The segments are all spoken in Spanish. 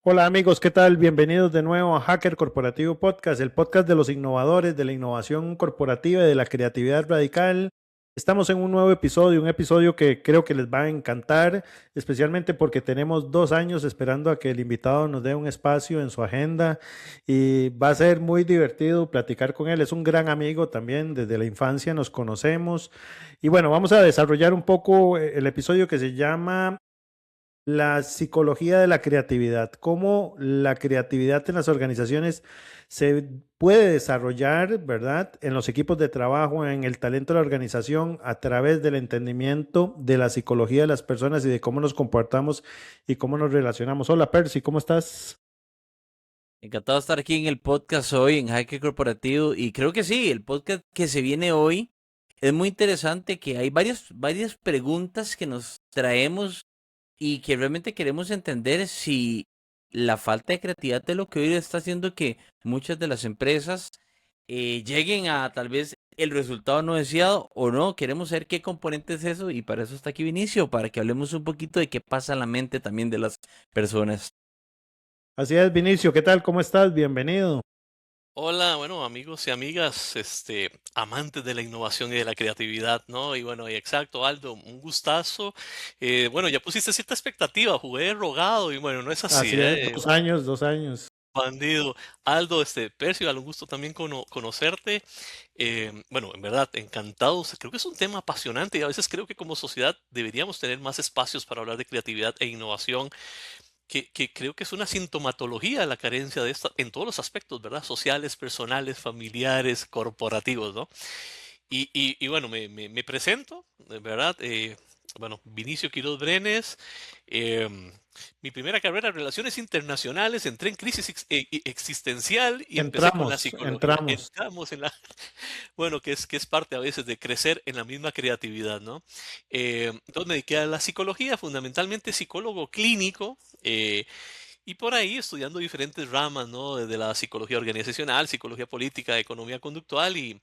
Hola amigos, ¿qué tal? Bienvenidos de nuevo a Hacker Corporativo Podcast, el podcast de los innovadores, de la innovación corporativa y de la creatividad radical. Estamos en un nuevo episodio, un episodio que creo que les va a encantar, especialmente porque tenemos 2 años esperando a que el invitado nos dé un espacio en su agenda y va a ser muy divertido platicar con él. Es un gran amigo también, desde la infancia nos conocemos. Y bueno, vamos a desarrollar un poco el episodio que se llama la psicología de la creatividad, cómo la creatividad en las organizaciones se puede desarrollar, ¿verdad? En los equipos de trabajo, en el talento de la organización, a través del entendimiento de la psicología de las personas y de cómo nos comportamos y cómo nos relacionamos. Hola, Percy, ¿cómo estás? Encantado de estar aquí en el podcast hoy en Hacker Corporativo y creo que sí, el podcast que se viene hoy es muy interesante, que hay varias preguntas que nos traemos y que realmente queremos entender si la falta de creatividad es lo que hoy está haciendo que muchas de las empresas lleguen a tal vez el resultado no deseado o no. Queremos saber qué componente es eso y para eso está aquí Vinicio, para que hablemos un poquito de qué pasa en la mente también de las personas. Así es, Vinicio, ¿qué tal? ¿Cómo estás? Bienvenido. Hola, bueno, amigos y amigas, amantes de la innovación y de la creatividad, ¿no? Y bueno, y exacto, Aldo, un gustazo. Bueno, ya pusiste cierta expectativa, jugué de rogado y bueno, no es así, Así es, 2 años, 2 años. bandido. Aldo, Percio, un gusto también conocerte. Bueno, en verdad, encantado. O sea, creo que es un tema apasionante y a veces creo que como sociedad deberíamos tener más espacios para hablar de creatividad e innovación que creo que es una sintomatología la carencia de esta en todos los aspectos, ¿verdad? Sociales, personales, familiares, corporativos, ¿no? Y bueno, me presento, ¿verdad? Bueno, Vinicio Quiroz Brenes. em, Mi primera carrera en Relaciones Internacionales, entré en crisis existencial y empecé con la psicología. Entramos. Entramos en la, bueno, que es parte a veces de crecer en la misma creatividad, ¿no? Entonces me dediqué a la psicología, fundamentalmente psicólogo clínico, y por ahí estudiando diferentes ramas, ¿no? Desde la psicología organizacional, psicología política, economía conductual y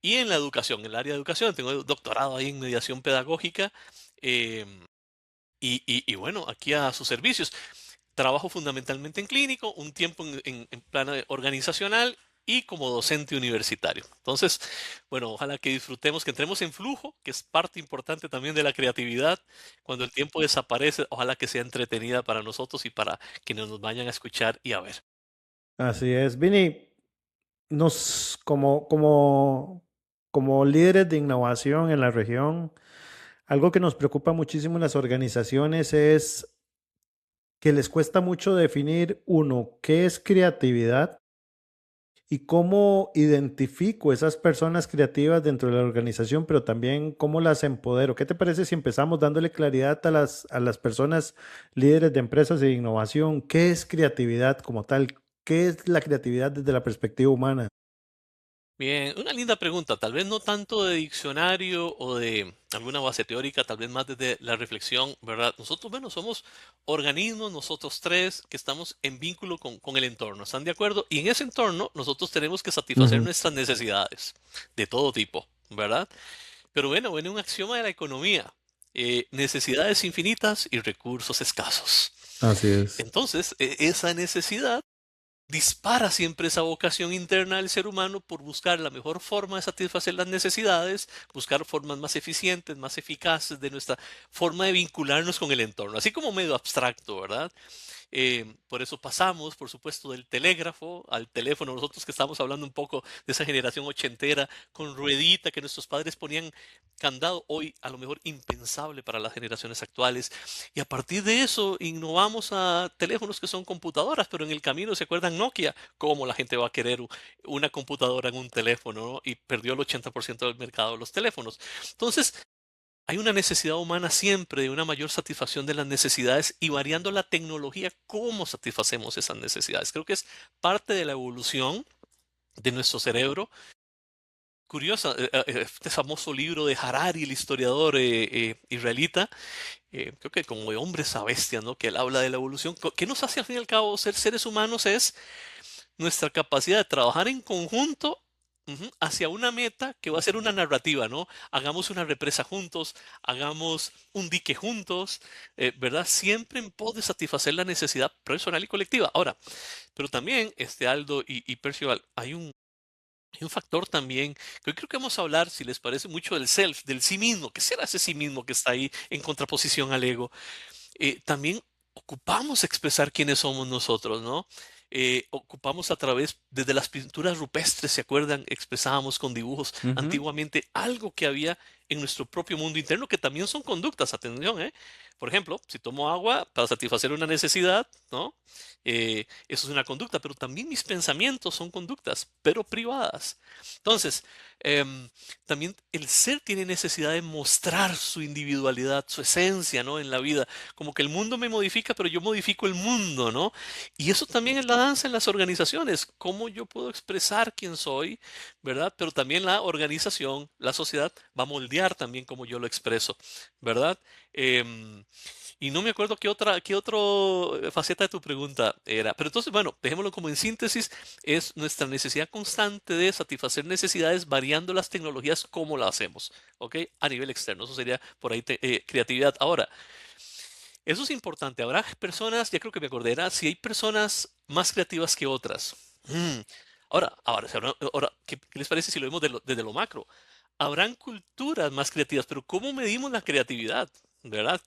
en la educación, en el área de educación. Tengo doctorado ahí en mediación pedagógica. em, y bueno, aquí a sus servicios. Trabajo fundamentalmente en clínico, un tiempo en plano organizacional y como docente universitario. Entonces, bueno, ojalá que disfrutemos, que entremos en flujo, que es parte importante también de la creatividad. Cuando el tiempo desaparece, ojalá que sea entretenida para nosotros y para quienes nos vayan a escuchar y a ver. Así es, Vini. Como líderes de innovación en la región, algo que nos preocupa muchísimo en las organizaciones es que les cuesta mucho definir, uno, qué es creatividad y cómo identifico esas personas creativas dentro de la organización, pero también cómo las empodero. ¿Qué te parece si empezamos dándole claridad a las personas líderes de empresas de innovación? ¿Qué es creatividad como tal? ¿Qué es la creatividad desde la perspectiva humana? Bien, una linda pregunta, tal vez no tanto de diccionario o de alguna base teórica, tal vez más desde la reflexión, ¿verdad? Nosotros, bueno, somos organismos, nosotros tres, que estamos en vínculo con el entorno, ¿están de acuerdo? Y en ese entorno nosotros tenemos que satisfacer Ujú. nuestras necesidades de todo tipo, ¿verdad? Pero bueno, viene un axioma de la economía, necesidades infinitas y recursos escasos. Así es. Entonces, esa necesidad dispara siempre esa vocación interna del ser humano por buscar la mejor forma de satisfacer las necesidades, buscar formas más eficientes, más eficaces de nuestra forma de vincularnos con el entorno, así como medio abstracto, ¿verdad? Por eso pasamos, por supuesto, del telégrafo al teléfono. Nosotros que estamos hablando un poco de esa generación ochentera con ruedita que nuestros padres ponían candado, hoy a lo mejor impensable para las generaciones actuales. Y a partir de eso innovamos a teléfonos que son computadoras, pero en el camino se acuerdan Nokia, cómo la gente va a querer una computadora en un teléfono, ¿no? Y perdió el 80% del mercado de los teléfonos. Entonces, hay una necesidad humana siempre de una mayor satisfacción de las necesidades y variando la tecnología, cómo satisfacemos esas necesidades. Creo que es parte de la evolución de nuestro cerebro. Curiosa, este famoso libro de Harari, el historiador israelita, creo que como de hombres a bestias, ¿no? Que él habla de la evolución. ¿Qué nos hace al fin y al cabo ser seres humanos? Es nuestra capacidad de trabajar en conjunto hacia una meta que va a ser una narrativa, ¿no? Hagamos una represa juntos, hagamos un dique juntos, ¿verdad? Siempre en pos de satisfacer la necesidad personal y colectiva. Ahora, pero también, Aldo y Percival, hay un factor también que hoy creo que vamos a hablar, si les parece mucho, del self, del sí mismo. ¿Qué será ese sí mismo que está ahí en contraposición al ego? También ocupamos expresar quiénes somos nosotros, ¿no? Ocupamos a través, desde las pinturas rupestres, ¿se acuerdan? Expresábamos con dibujos Ujú. antiguamente algo que había en nuestro propio mundo interno, que también son conductas, atención, ¿eh? Por ejemplo, si tomo agua para satisfacer una necesidad, ¿no? Eso es una conducta, pero también mis pensamientos son conductas, pero privadas. Entonces, em, también el ser tiene necesidad de mostrar su individualidad, su esencia, ¿no? En la vida. Como que el mundo me modifica, pero yo modifico el mundo, ¿no? Y eso también es la danza en las organizaciones. Cómo yo puedo expresar quién soy, ¿verdad? Pero también la organización, la sociedad, va a moldear también cómo yo lo expreso, ¿verdad? Em, y no me acuerdo qué otra faceta de tu pregunta era. Pero entonces, bueno, dejémoslo como en síntesis, es nuestra necesidad constante de satisfacer necesidades variando las tecnologías como lo hacemos, ¿ok? A nivel externo. Eso sería por ahí creatividad. Ahora, eso es importante. Habrá personas, ya creo que me acordé, era si hay personas más creativas que otras. Mm. Ahora, ¿qué les parece si lo vemos desde lo macro? Habrán culturas más creativas, pero ¿cómo medimos la creatividad? ¿Verdad?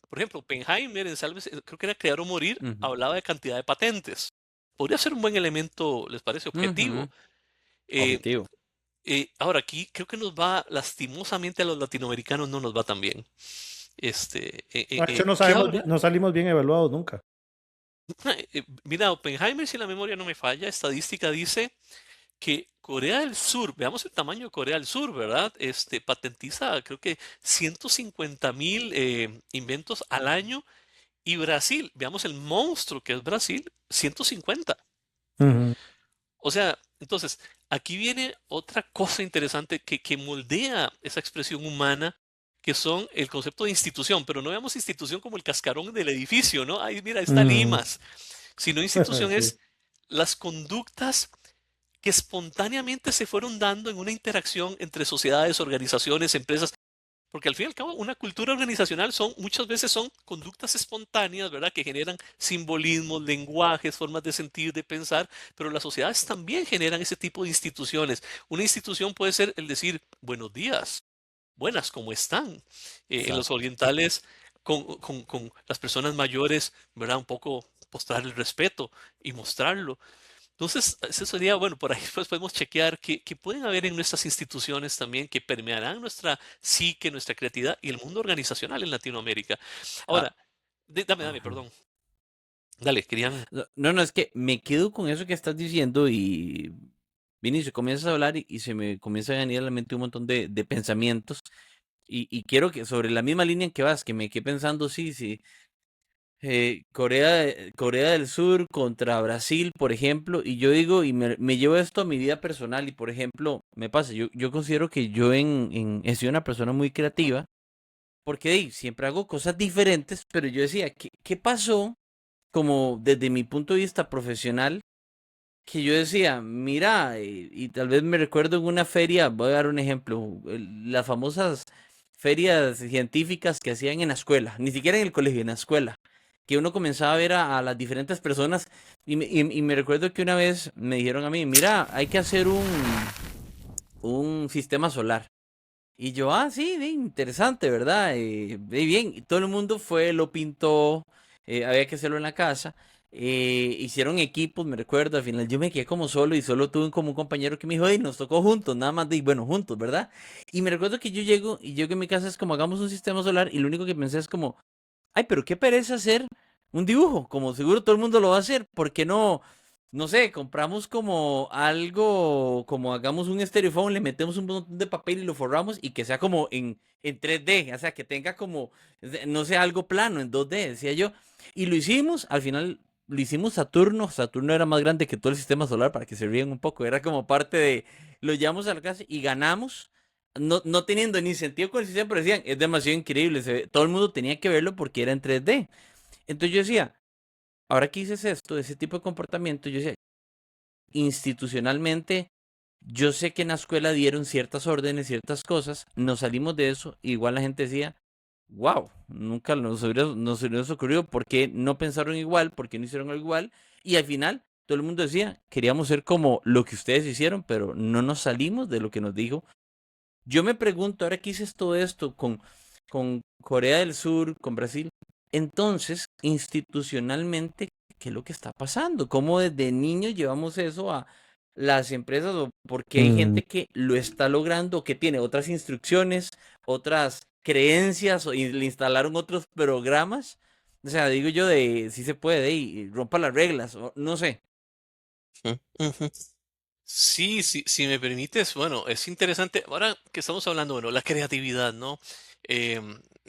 Por ejemplo, Oppenheimer en Sálvese, creo que era Crear o Morir, Ujú. hablaba de cantidad de patentes. Podría ser un buen elemento, ¿les parece? Objetivo. Ujú. Eh, Objetivo. ahora aquí creo que nos va, lastimosamente a los latinoamericanos no nos va tan bien. De hecho, no ¿Qué sabemos, habrá? no salimos bien evaluados nunca. Mira, Oppenheimer, si la memoria no me falla, estadística dice que Corea del Sur, veamos el tamaño de Corea del Sur, ¿verdad? Patentiza, creo que 150.000 inventos al año. Y Brasil, veamos el monstruo que es Brasil, 150. Ujú. O sea, entonces, aquí viene otra cosa interesante que moldea esa expresión humana, que son el concepto de institución, pero no veamos institución como el cascarón del edificio, ¿no? Ahí, mira, está Ujú. Limas, sino institución Sí. es las conductas que espontáneamente se fueron dando en una interacción entre sociedades, organizaciones, empresas, porque al fin y al cabo una cultura organizacional muchas veces son conductas espontáneas, ¿verdad? Que generan simbolismos, lenguajes, formas de sentir, de pensar, pero las sociedades también generan ese tipo de instituciones. Una institución puede ser el decir buenos días, buenas, ¿cómo están? En los Exacto. orientales, con las personas mayores, ¿verdad? Un poco mostrar el respeto y mostrarlo. Entonces, eso sería, bueno, por ahí pues podemos chequear que pueden haber en nuestras instituciones también que permearán nuestra psique, nuestra creatividad y el mundo organizacional en Latinoamérica. Ah, Ahora, dame, ajá. perdón. Dale, querían. No, no, no, es que me quedo con eso que estás diciendo y Vinicio, comienzas a hablar y se me comienza a venir a la mente un montón de pensamientos y quiero que sobre la misma línea en que vas, que me quedé pensando, sí, sí, Corea del Sur contra Brasil, por ejemplo, y yo digo, y me llevo esto a mi vida personal y, por ejemplo, me pasa, yo considero que yo he sido una persona muy creativa porque siempre hago cosas diferentes, pero yo decía, ¿qué pasó? Como desde mi punto de vista profesional, que yo decía, mira, y tal vez me recuerdo en una feria, voy a dar un ejemplo, las famosas ferias científicas que hacían en la escuela, ni siquiera en el colegio, en la escuela, que uno comenzaba a ver a las diferentes personas y me recuerdo que una vez me dijeron a mí, mira, hay que hacer un sistema solar. Y yo, sí, interesante, ¿verdad? Bien, y todo el mundo fue, lo pintó, había que hacerlo en la casa. Hicieron equipos, me recuerdo, al final yo me quedé como solo y solo tuve como un compañero que me dijo, nos tocó juntos, nada más de, bueno, juntos, ¿verdad? Y me recuerdo que yo llego en mi casa es como hagamos un sistema solar y lo único que pensé es como, ay, pero qué pereza hacer un dibujo, como seguro todo el mundo lo va a hacer, ¿por qué no? No sé, compramos como algo, como hagamos un estereofoam, le metemos un montón de papel y lo forramos y que sea como en 3D, o sea, que tenga como, no sea algo plano, en 2D, decía yo. Y lo hicimos, al final lo hicimos Saturno era más grande que todo el sistema solar para que se rían un poco, era como parte de, lo llevamos a la casa y ganamos, no teniendo ni sentido con el sistema, pero decían, es demasiado increíble, todo el mundo tenía que verlo porque era en 3D. Entonces yo decía, ahora que dices esto, ese tipo de comportamiento, yo decía, institucionalmente, yo sé que en la escuela dieron ciertas órdenes, ciertas cosas, nos salimos de eso, igual la gente decía, wow, nunca nos hubiera ocurrido, ¿por qué no pensaron igual? ¿Por qué no hicieron algo igual? Y al final, todo el mundo decía, queríamos ser como lo que ustedes hicieron, pero no nos salimos de lo que nos dijo. Yo me pregunto, ahora que hice todo esto con Corea del Sur, con Brasil, entonces, institucionalmente, ¿qué es lo que está pasando? ¿Cómo desde niños llevamos eso a las empresas? ¿O porque hay Mm, gente que lo está logrando, que tiene otras instrucciones, otras creencias, y le instalaron otros programas? O sea, digo yo de si se puede y rompa las reglas, o no sé. Ujú, ujú. Sí, sí, si me permites, bueno, es interesante, ahora que estamos hablando, bueno, la creatividad, ¿no?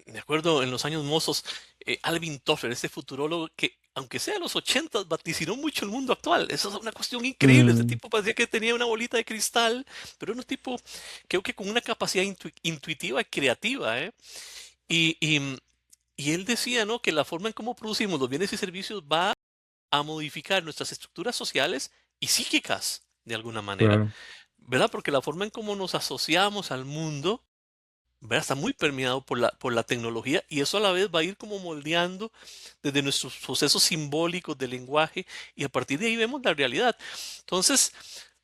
Me acuerdo en los años mozos, Alvin Toffler, este futurólogo que, aunque sea en los 80, vaticinó mucho el mundo actual. Eso es una cuestión increíble. Este mm, tipo parecía que tenía una bolita de cristal, pero era un tipo, creo que con una capacidad intuitiva y creativa, ¿eh? Y, y, mm, y él decía, ¿no? Que la forma en cómo producimos los bienes y servicios va a modificar nuestras estructuras sociales y psíquicas, de alguna manera. claro. ¿Verdad? Porque la forma en cómo nos asociamos al mundo, ¿verdad? Está muy permeado por la tecnología y eso a la vez va a ir como moldeando desde nuestros procesos simbólicos de lenguaje y a partir de ahí vemos la realidad. Entonces,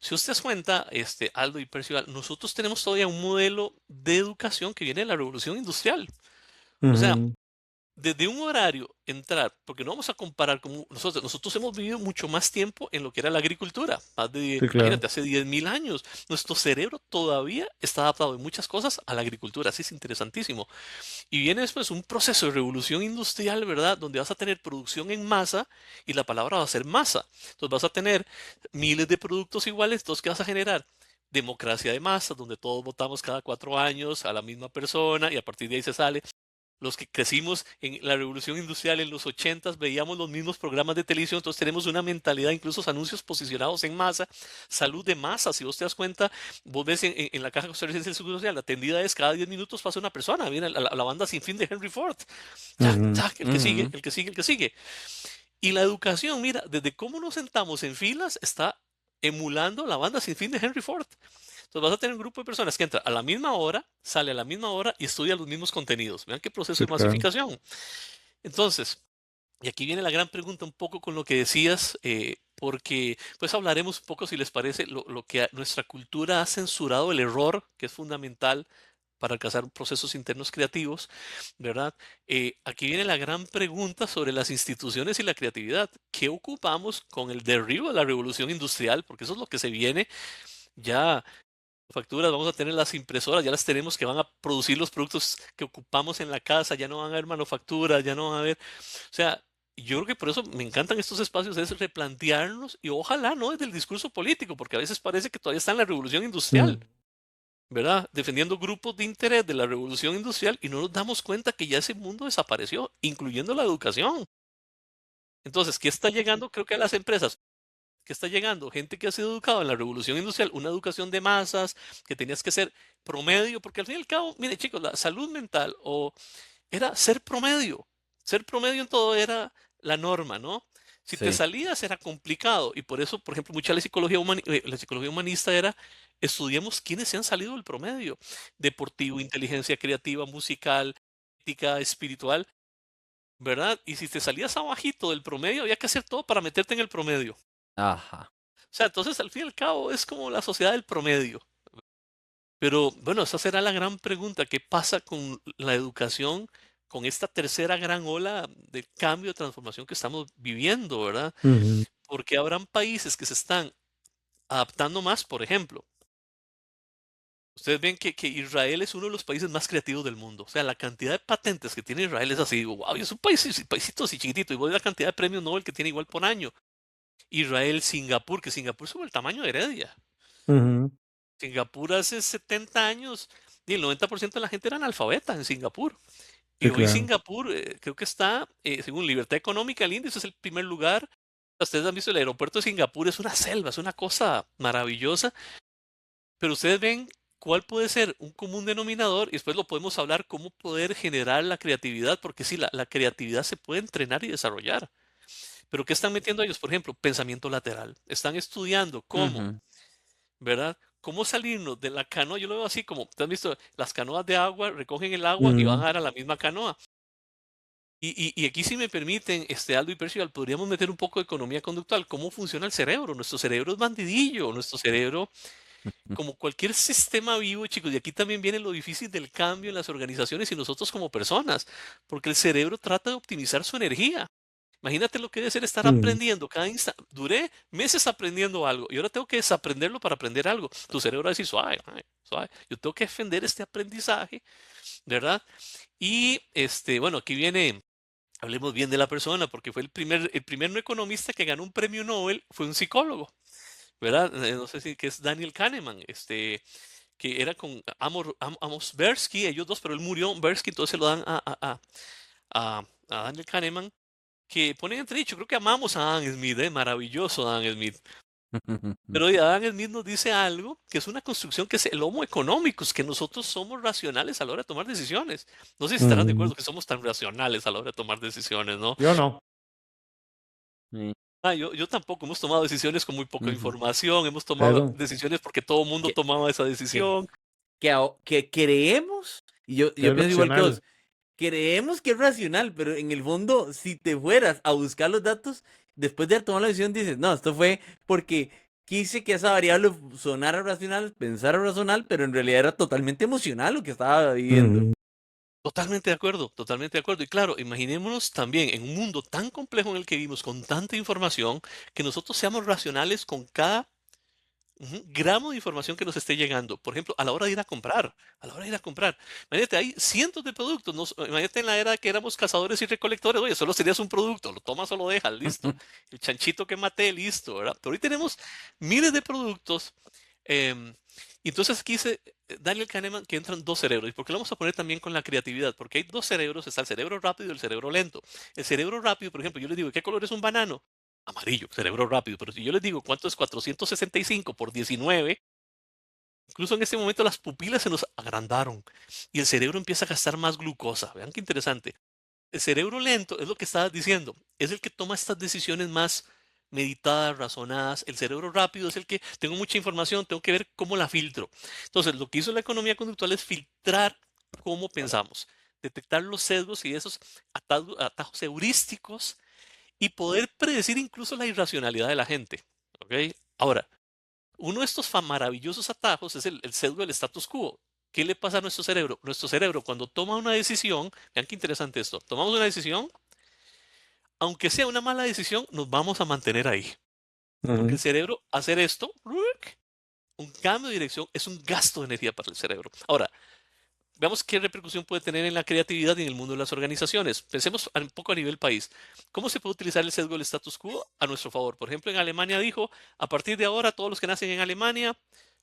si usted se cuenta, Aldo y Percival, nosotros tenemos todavía un modelo de educación que viene de la revolución industrial. O sea, Ujú, desde un horario entrar, porque no vamos a comparar con nosotros hemos vivido mucho más tiempo en lo que era la agricultura, más de, sí, claro. imagínate, hace 10.000 años. Nuestro cerebro todavía está adaptado en muchas cosas a la agricultura, así es interesantísimo. Y viene después un proceso de revolución industrial, ¿verdad? Donde vas a tener producción en masa y la palabra va a ser masa. Entonces vas a tener miles de productos iguales, entonces ¿qué vas a generar? Democracia de masas, donde todos votamos cada 4 años a la misma persona y a partir de ahí se sale. Los que crecimos en la revolución industrial en los 80 veíamos los mismos programas de televisión, entonces tenemos una mentalidad, incluso anuncios posicionados en masa, salud de masa. Si vos te das cuenta, vos ves en la caja costarricense del Seguro Social, la atendida es cada 10 minutos pasa una persona. Viene la banda sin fin de Henry Ford. Tac, Ujú, tac, el que sigue, Ujú. el que sigue, el que sigue. Y la educación, mira, desde cómo nos sentamos en filas, está emulando la banda sin fin de Henry Ford. Entonces vas a tener un grupo de personas que entra a la misma hora, sale a la misma hora y estudia los mismos contenidos. Vean qué proceso sí, de claro. masificación. Entonces, y aquí viene la gran pregunta un poco con lo que decías, porque pues hablaremos un poco, si les parece, lo que nuestra cultura ha censurado el error, que es fundamental para alcanzar procesos internos creativos, ¿verdad? Aquí viene la gran pregunta sobre las instituciones y la creatividad. ¿Qué ocupamos con el derribo de la revolución industrial? Porque eso es lo que se viene ya. Facturas, vamos a tener las impresoras, ya las tenemos que van a producir los productos que ocupamos en la casa, ya no van a haber manufacturas, ya no van a haber, o sea, yo creo que por eso me encantan estos espacios, es replantearnos y ojalá no desde el discurso político, porque a veces parece que todavía está en la revolución industrial, Mm, ¿verdad? Defendiendo grupos de interés de la revolución industrial y no nos damos cuenta que ya ese mundo desapareció, incluyendo la educación. Entonces, ¿qué está llegando? Creo que a las empresas que está llegando, gente que ha sido educado en la revolución industrial, una educación de masas, que tenías que ser promedio, porque al fin y al cabo, mire chicos, la salud mental o era ser promedio en todo era la norma, ¿no? Si te Sí. salías era complicado y por eso, por ejemplo, mucha la psicología humanista era estudiemos quiénes se han salido del promedio, deportivo, inteligencia creativa, musical, ética, espiritual, ¿verdad? Y si te salías abajito del promedio, había que hacer todo para meterte en el promedio. Ajá. O sea, entonces al fin y al cabo es como la sociedad del promedio. Pero bueno, esa será la gran pregunta. ¿Qué pasa con la educación, con esta tercera gran ola de cambio, de transformación que estamos viviendo, ¿verdad? ujú, Porque habrán países que se están adaptando más, por ejemplo. Ustedes ven que Israel es uno de los países más creativos del mundo. O sea, la cantidad de patentes que tiene Israel es así, digo, wow, es un país, paísito así chiquitito. Y voy a la cantidad de premios Nobel que tiene igual por año. Israel, Singapur, que Singapur es como el tamaño de Heredia. ujú, Singapur hace 70 años y el 90% de la gente era analfabeta en Singapur. Y sí, hoy claro. Singapur creo que está, según Libertad Económica, el índice es el primer lugar. Ustedes han visto el aeropuerto de Singapur, es una selva, es una cosa maravillosa. Pero ustedes ven cuál puede ser un común denominador y después lo podemos hablar cómo poder generar la creatividad, porque sí, la creatividad se puede entrenar y desarrollar. Pero ¿qué están metiendo ellos? Por ejemplo, pensamiento lateral. Están estudiando cómo, Ujú. ¿verdad? cómo salirnos de la canoa. Yo lo veo así como, ¿te has visto? Las canoas de agua recogen el agua y van a dar a la misma canoa. Y aquí, si me permiten, Aldo y Percival, podríamos meter un poco de economía conductual. ¿Cómo funciona el cerebro? Nuestro cerebro es bandidillo. Nuestro cerebro, como cualquier sistema vivo, chicos, y aquí también viene lo difícil del cambio en las organizaciones y nosotros como personas, porque el cerebro trata de optimizar su energía. Imagínate lo que debe ser estar Mm, aprendiendo cada instante. Duré meses aprendiendo algo y ahora tengo que desaprenderlo para aprender algo. Tu cerebro va a decir, suave, suave, suave. Yo tengo que defender este aprendizaje, ¿verdad? Y bueno, aquí viene, hablemos bien de la persona, porque fue el primer no economista que ganó un premio Nobel, fue un psicólogo, ¿verdad? No sé si que es Daniel Kahneman, que era con Amos Tversky, ellos dos, pero él murió, Tversky, entonces se lo dan a Daniel Kahneman, que ponen entre dicho, creo que amamos a Adam Smith, maravilloso Adam Smith. Pero hoy Adam Smith nos dice algo que es una construcción que es el homo económicos, que nosotros somos racionales a la hora de tomar decisiones. No sé si estarás de mm. acuerdo que somos tan racionales a la hora de tomar decisiones, ¿no? Yo no. Sí. Yo tampoco. Hemos tomado decisiones con muy poca Ujú. información, hemos tomado Eso, decisiones porque todo el mundo Que, tomaba esa que, decisión. que creemos, y que yo es pienso igual que racional. vos, creemos que es racional, pero en el fondo, si te fueras a buscar los datos, después de haber tomado la decisión, dices, no, esto fue porque quise que esa variable sonara racional, pensara racional, pero en realidad era totalmente emocional lo que estaba viviendo. Mm, Totalmente de acuerdo, totalmente de acuerdo. Y claro, imaginémonos también en un mundo tan complejo en el que vivimos, con tanta información, que nosotros seamos racionales con cada gramo de información que nos esté llegando. Por ejemplo, a la hora de ir a comprar, a la hora de ir a comprar. Imagínate, hay cientos de productos. Imagínate en la era que éramos cazadores y recolectores, oye, solo serías un producto, lo tomas o lo dejas, listo. El chanchito que maté, listo, ¿verdad? Pero hoy tenemos miles de productos. em, y entonces aquí dice Daniel Kahneman que entran dos cerebros. ¿Y por qué lo vamos a poner también con la creatividad? Porque hay dos cerebros, está el cerebro rápido y el cerebro lento. El cerebro rápido, por ejemplo, yo les digo, ¿qué color es un banano? Amarillo, cerebro rápido. Pero si yo les digo cuánto es 465 por 19, incluso en este momento las pupilas se nos agrandaron y el cerebro empieza a gastar más glucosa. Vean qué interesante. El cerebro lento es lo que estabas diciendo, es el que toma estas decisiones más meditadas, razonadas. El cerebro rápido es el que tengo mucha información, tengo que ver cómo la filtro. Entonces, lo que hizo la economía conductual es filtrar cómo pensamos, detectar los sesgos y esos atajos heurísticos y poder predecir incluso la irracionalidad de la gente. ¿Ok? Ahora, uno de estos maravillosos atajos es el sesgo del status quo. ¿Qué le pasa a nuestro cerebro? Nuestro cerebro, cuando toma una decisión, vean qué interesante esto, tomamos una decisión, aunque sea una mala decisión, nos vamos a mantener ahí. Porque ujú. el cerebro, hacer esto, un cambio de dirección, es un gasto de energía para el cerebro. Ahora, veamos qué repercusión puede tener en la creatividad y en el mundo de las organizaciones. Pensemos un poco a nivel país. ¿Cómo se puede utilizar el sesgo del status quo a nuestro favor? Por ejemplo, en Alemania dijo, a partir de ahora, todos los que nacen en Alemania,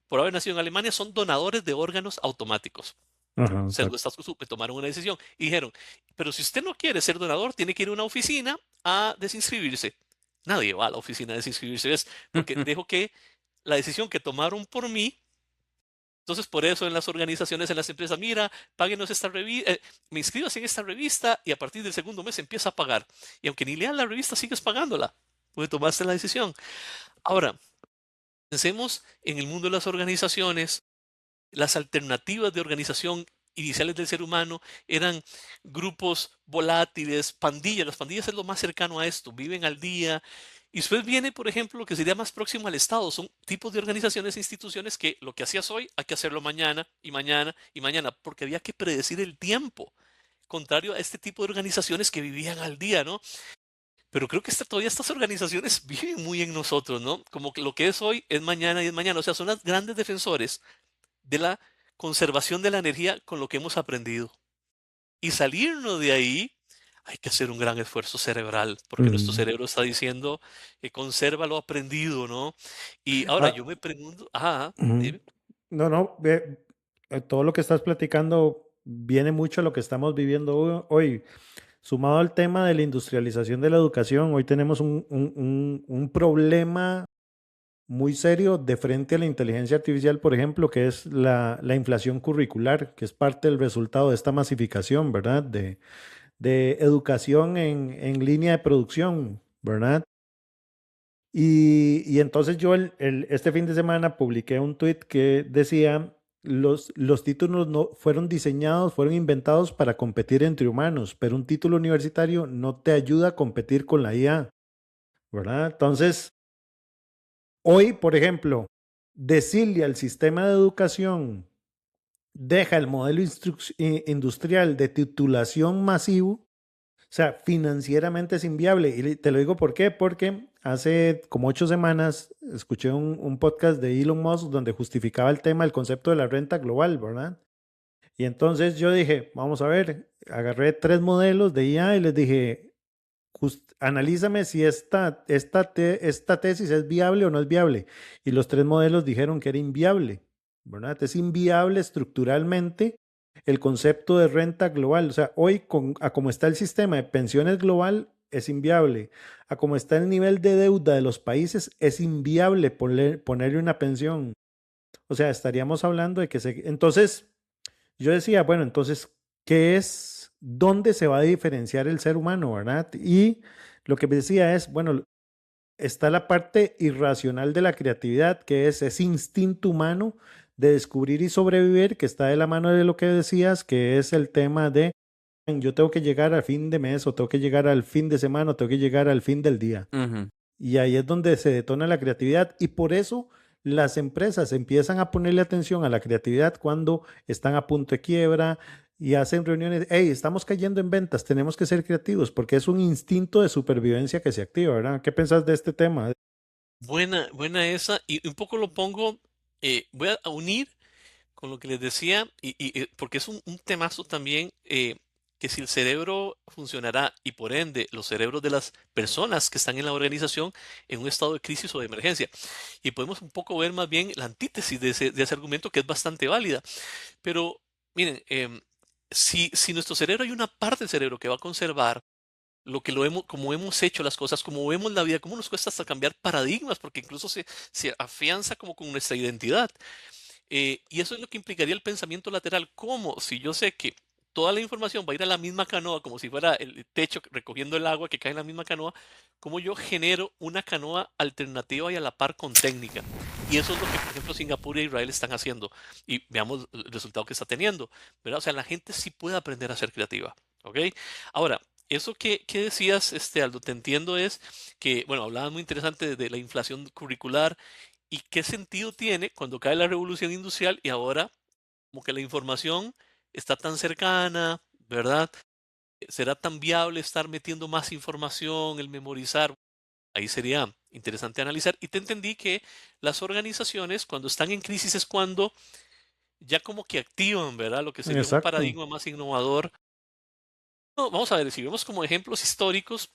por haber nacido en Alemania, son donadores de órganos automáticos. Ajá, Sesgo del exacto. status quo, tomaron una decisión y dijeron, pero si usted no quiere ser donador, tiene que ir a una oficina a desinscribirse. Nadie va a la oficina a desinscribirse, ¿ves? Porque dejo que la decisión que tomaron por mí. Entonces, por eso en las organizaciones, en las empresas, mira, páguenos esta revista, me inscribas en esta revista y a partir del segundo mes empieza a pagar. Y aunque ni leas la revista, sigues pagándola, porque tomaste la decisión. Ahora, pensemos en el mundo de las organizaciones. Las alternativas de organización iniciales del ser humano eran grupos volátiles, pandillas. Las pandillas es lo más cercano a esto, viven al día. Y después viene, por ejemplo, lo que sería más próximo al Estado. Son tipos de organizaciones e instituciones que lo que hacías hoy hay que hacerlo mañana y mañana y mañana, porque había que predecir el tiempo, contrario a este tipo de organizaciones que vivían al día, ¿no? Pero creo que todavía estas organizaciones viven muy en nosotros, ¿no? Como que lo que es hoy es mañana y es mañana. O sea, son las grandes defensores de la conservación de la energía con lo que hemos aprendido. Y salirnos de ahí, hay que hacer un gran esfuerzo cerebral, porque nuestro Mm. cerebro está diciendo que conserva lo aprendido, ¿no? Y ahora yo Ah, me pregunto, ujú. dime. No, no, todo lo que estás platicando viene mucho a lo que estamos viviendo hoy. Sumado al tema de la industrialización de la educación, hoy tenemos un problema muy serio de frente a la inteligencia artificial, por ejemplo, que es la inflación curricular, que es parte del resultado de esta masificación, ¿verdad? De educación en línea de producción, ¿verdad? Y entonces yo este fin de semana publiqué un tweet que decía, los títulos no fueron diseñados, fueron inventados para competir entre humanos, pero un título universitario no te ayuda a competir con la IA, ¿verdad? Entonces, hoy, por ejemplo, decirle al sistema de educación, deja el modelo industrial de titulación masivo, o sea, financieramente es inviable. Y te lo digo por qué, porque hace como 8 semanas escuché un podcast de Elon Musk donde justificaba el tema, el concepto de la renta global, ¿verdad? Y entonces yo dije, vamos a ver, agarré 3 modelos de IA y les dije, analízame si esta tesis es viable o no es viable. Y los 3 modelos dijeron que era inviable, ¿verdad? Es inviable estructuralmente el concepto de renta global. O sea, hoy, a como está el sistema de pensiones global, es inviable. A como está el nivel de deuda de los países, es inviable ponerle una pensión. O sea, estaríamos hablando de que Entonces, yo decía, bueno, entonces, ¿qué es? ¿Dónde se va a diferenciar el ser humano, verdad? Y lo que me decía es, bueno, está la parte irracional de la creatividad, que es ese instinto humano de descubrir y sobrevivir, que está de la mano de lo que decías, que es el tema de yo tengo que llegar al fin de mes, o tengo que llegar al fin de semana, o tengo que llegar al fin del día. Ujú. Y ahí es donde se detona la creatividad y por eso las empresas empiezan a ponerle atención a la creatividad cuando están a punto de quiebra y hacen reuniones. Hey, estamos cayendo en ventas, tenemos que ser creativos porque es un instinto de supervivencia que se activa, ¿verdad? ¿Qué pensás de este tema? Buena esa. Y un poco lo pongo, voy a unir con lo que les decía, porque es un temazo también, que si el cerebro funcionará y por ende los cerebros de las personas que están en la organización en un estado de crisis o de emergencia. Y podemos un poco ver más bien la antítesis de ese argumento que es bastante válida. Pero miren, si nuestro cerebro hay una parte del cerebro que va a conservar lo que lo hemos, como hemos hecho las cosas, como vemos la vida, cómo nos cuesta hasta cambiar paradigmas, porque incluso se afianza como con nuestra identidad. Y eso es lo que implicaría el pensamiento lateral. ¿Cómo? Si yo sé que toda la información va a ir a la misma canoa, como si fuera el techo recogiendo el agua que cae en la misma canoa, ¿cómo yo genero una canoa alternativa y a la par con técnica? Y eso es lo que, por ejemplo, Singapur y Israel están haciendo. Y veamos el resultado que está teniendo, ¿verdad? O sea, la gente sí puede aprender a ser creativa, ¿ok? Ahora, eso que decías, Aldo, te entiendo es que, bueno, hablabas muy interesante de la inflación curricular. ¿Y qué sentido tiene cuando cae la revolución industrial y ahora como que la información está tan cercana, ¿verdad? ¿Será tan viable estar metiendo más información, el memorizar? Ahí sería interesante analizar. Y te entendí que las organizaciones cuando están en crisis es cuando ya como que activan, ¿verdad? Lo que sería un Exacto. paradigma más innovador. No, vamos a ver, si vemos como ejemplos históricos,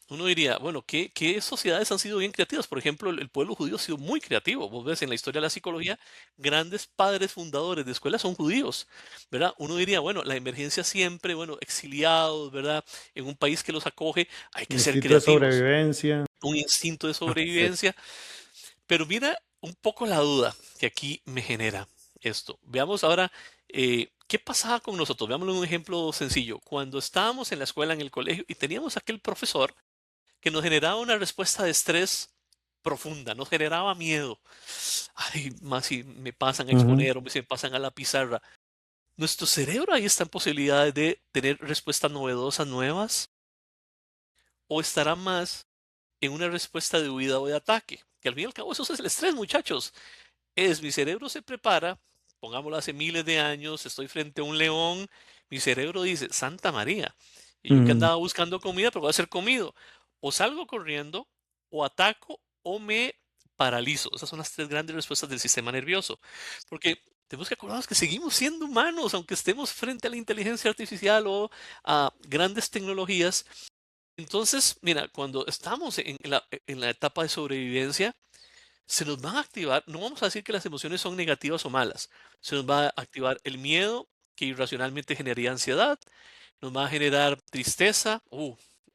uno diría, bueno, ¿qué sociedades han sido bien creativas? Por ejemplo, el pueblo judío ha sido muy creativo. Vos ves en la historia de la psicología, grandes padres fundadores de escuelas son judíos, ¿verdad? Uno diría, bueno, la emergencia siempre, bueno, exiliados, ¿verdad? En un país que los acoge, hay que ser Instinto de creativos, sobrevivencia. un instinto de Sí. sobrevivencia. Pero mira un poco la duda que aquí me genera esto. Veamos ahora qué pasaba con nosotros. Veámoslo en un ejemplo sencillo. Cuando estábamos en la escuela, en el colegio, y teníamos aquel profesor que nos generaba una respuesta de estrés profunda, nos generaba miedo. Ay, más si me pasan a Ujú. exponer o si me pasan a la pizarra. ¿Nuestro cerebro ahí está en posibilidades de tener respuestas novedosas, nuevas? ¿O estará más en una respuesta de huida o de ataque? Que al fin y al cabo eso es el estrés, muchachos. Mi cerebro se prepara, pongámoslo hace miles de años, estoy frente a un león, mi cerebro dice, Santa María, y yo que Ujú. andaba buscando comida, pero voy a ser comido. O salgo corriendo, o ataco, o me paralizo. Esas son las tres grandes respuestas del sistema nervioso. Porque tenemos que acordarnos que seguimos siendo humanos, aunque estemos frente a la inteligencia artificial o a grandes tecnologías. Entonces, mira, cuando estamos en la etapa de sobrevivencia, se nos van a activar, no vamos a decir que las emociones son negativas o malas, se nos va a activar el miedo, que irracionalmente generaría ansiedad, nos va a generar tristeza,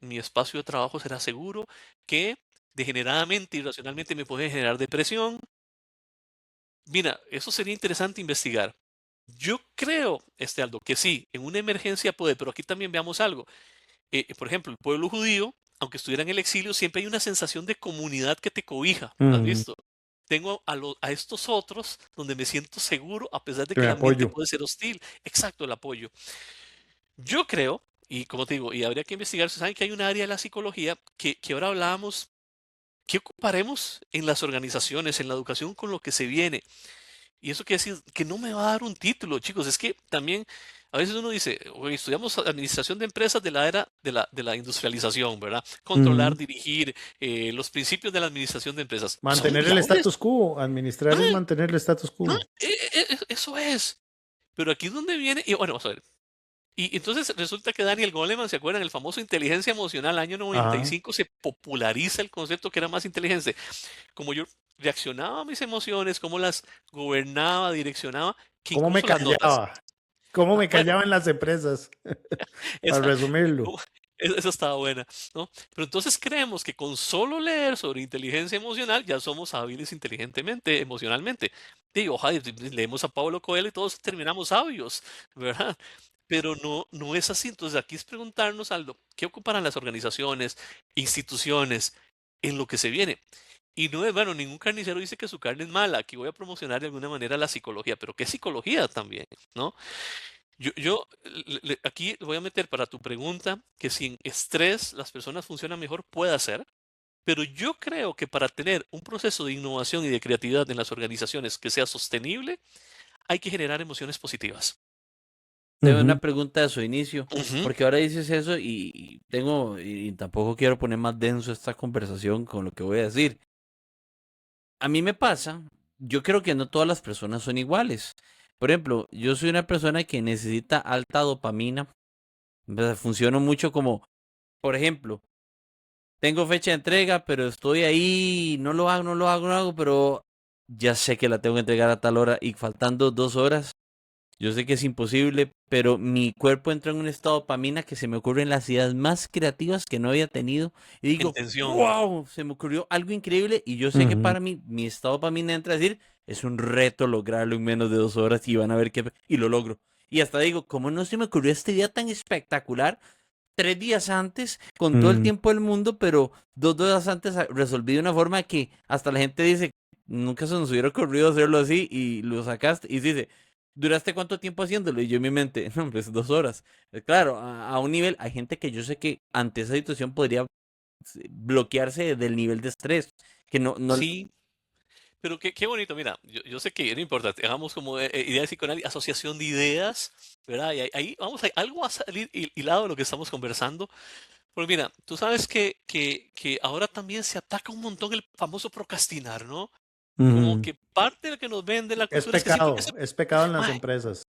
mi espacio de trabajo será seguro, que degeneradamente, irracionalmente me puede generar depresión. Mira, eso sería interesante investigar. Yo creo, Aldo, que sí, en una emergencia puede, pero aquí también veamos algo. Por ejemplo, el pueblo judío aunque estuviera en el exilio, siempre hay una sensación de comunidad que te cobija. ¿Lo has visto? Tengo a estos otros donde me siento seguro a pesar de Que que me el ambiente apoyo. puede ser hostil. Exacto, el apoyo. Yo creo, y como te digo, y habría que investigar, saben que hay un área de la psicología que ahora hablábamos, ¿qué ocuparemos en las organizaciones, en la educación con lo que se viene? Y eso quiere decir que no me va a dar un título, chicos. Es que también a veces uno dice, "Oye, estudiamos administración de empresas de la era de la industrialización, ¿verdad? Controlar, Ujú. dirigir, los principios de la administración de empresas. ¿Son Mantener el viables? status quo. Administrar es Ah, mantener el status no, quo. eso es. Pero aquí es donde viene, y bueno, vamos a ver. Y entonces resulta que Daniel Goleman, ¿se acuerdan? El famoso inteligencia emocional, año Ajá. 95, se populariza el concepto que era más inteligente. Como yo reaccionaba a mis emociones, cómo las gobernaba, direccionaba, que ¿Cómo me incluso las notas. callaba? ¿Cómo me Bueno, callaba en las empresas? Para esa, resumirlo. como- esa estaba buena, ¿no? Pero entonces creemos que con solo leer sobre inteligencia emocional ya somos hábiles inteligentemente, emocionalmente. Digo, ojalá, leemos a Pablo Coelho y todos terminamos sabios, ¿verdad? Pero no es así. Entonces aquí es preguntarnos, Aldo, ¿qué ocuparán las organizaciones, instituciones en lo que se viene? Y no es, bueno, ningún carnicero dice que su carne es mala. Aquí voy a promocionar de alguna manera la psicología, pero ¿qué psicología también? ¿No? Aquí voy a meter para tu pregunta que sin estrés las personas funcionan mejor, puede ser, pero yo creo que para tener un proceso de innovación y de creatividad en las organizaciones que sea sostenible, hay que generar emociones positivas. Tengo una Ujú. pregunta de su inicio, Ujú. porque ahora dices eso y tampoco quiero poner más denso esta conversación con lo que voy a decir. A mí me pasa, yo creo que no todas las personas son iguales. Por ejemplo, yo soy una persona que necesita alta dopamina. O sea, funciono mucho como, por ejemplo, tengo fecha de entrega, pero estoy ahí, no lo hago, no lo hago, no lo hago, pero ya sé que la tengo que entregar a tal hora y faltando 2 horas. Yo sé que es imposible, pero mi cuerpo entra en un estado de dopamina que se me ocurren las ideas más creativas que no había tenido. Y En digo, tensión. wow, se me ocurrió algo increíble. Y yo sé que Ujú. para mí, mi estado de dopamina entra a decir, es un reto lograrlo en menos de 2 horas y van a ver que... Y lo logro. Y hasta digo, ¿cómo no se me ocurrió esta idea tan espectacular 3 días antes, con todo el Mm. tiempo del mundo, pero 2 días antes resolví de una forma que hasta la gente dice, nunca se nos hubiera ocurrido hacerlo así y lo sacaste. Y dice, ¿duraste cuánto tiempo haciéndolo? Y yo en mi mente, no, pues 2 horas. Claro, a un nivel, hay gente que yo sé que ante esa situación podría bloquearse del nivel de estrés, que no, Sí, pero qué bonito. Mira, yo sé que no importa, hagamos como idea de psicoanálisis, asociación de ideas, ¿verdad? Y ahí vamos, algo va a salir hilado de lo que estamos conversando. Porque mira, tú sabes que ahora también se ataca un montón el famoso procrastinar, ¿no? Como Ujú. que parte de lo que nos vende la cultura es que siempre hay que ser, Es pecado en las mae, empresas.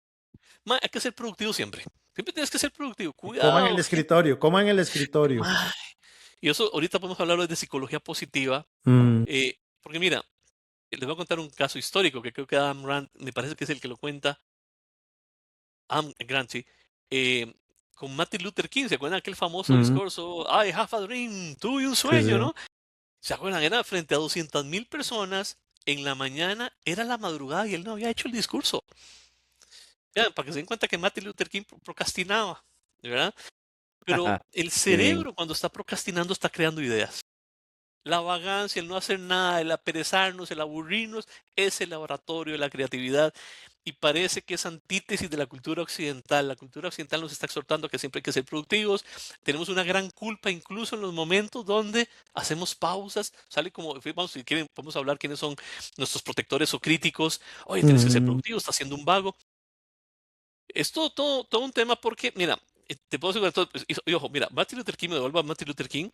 hay que ser productivo siempre. Siempre tienes que ser productivo. Coman en el Cuidado, gente. escritorio, coman en el escritorio. Mae. Y eso ahorita podemos hablar de psicología positiva. Mm. Porque mira, les voy a contar un caso histórico que creo que Adam Grant, me parece que es el que lo cuenta, Adam Grant, sí, eh, con Martin Luther King. ¿Se acuerdan aquel famoso Ujú. discurso? I have a dream, tuve un Sí, sueño, sí. ¿no? ¿Se acuerdan? Era frente a 200.000 personas en la mañana, era la madrugada y él no había hecho el discurso. Ya, para que se den cuenta que Martin Luther King procrastinaba, ¿verdad? Pero el qué bien. cerebro cuando está procrastinando está creando ideas. La vagancia, el no hacer nada, el aperezarnos, el aburrirnos, es el laboratorio de la creatividad y parece que es antítesis de la cultura occidental. La cultura occidental nos está exhortando a que siempre hay que ser productivos. Tenemos una gran culpa incluso en los momentos donde hacemos pausas. Sale como, vamos, si quieren, podemos hablar quiénes son nuestros protectores o críticos. Oye, tienes que ser Ujú. productivo, estás siendo un vago. Es todo un tema porque, mira, te puedo asegurar todo, y ojo, mira, Martin Luther King, me devuelvo a Martin Luther King,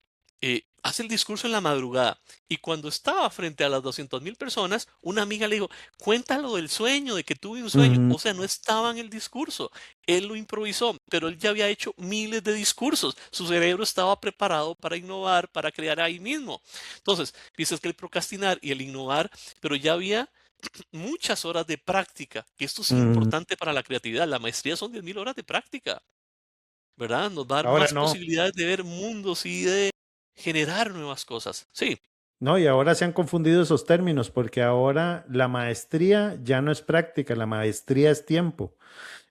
hace el discurso en la madrugada y cuando estaba frente a las 200.000 personas, una amiga le dijo, cuéntalo del sueño, de que tuve un sueño. Ujú. O sea, no estaba en el discurso, él lo improvisó, pero él ya había hecho miles de discursos. Su cerebro estaba preparado para innovar, para crear ahí mismo. Entonces, dices que el procrastinar y el innovar, pero ya había muchas horas de práctica, que esto es Ujú. importante para la creatividad. La maestría son 10.000 horas de práctica, ¿verdad? Nos va a dar Ahora más no. posibilidades de ver mundos y de generar nuevas cosas. Sí, No, y ahora se han confundido esos términos porque ahora la maestría ya no es práctica, la maestría es tiempo.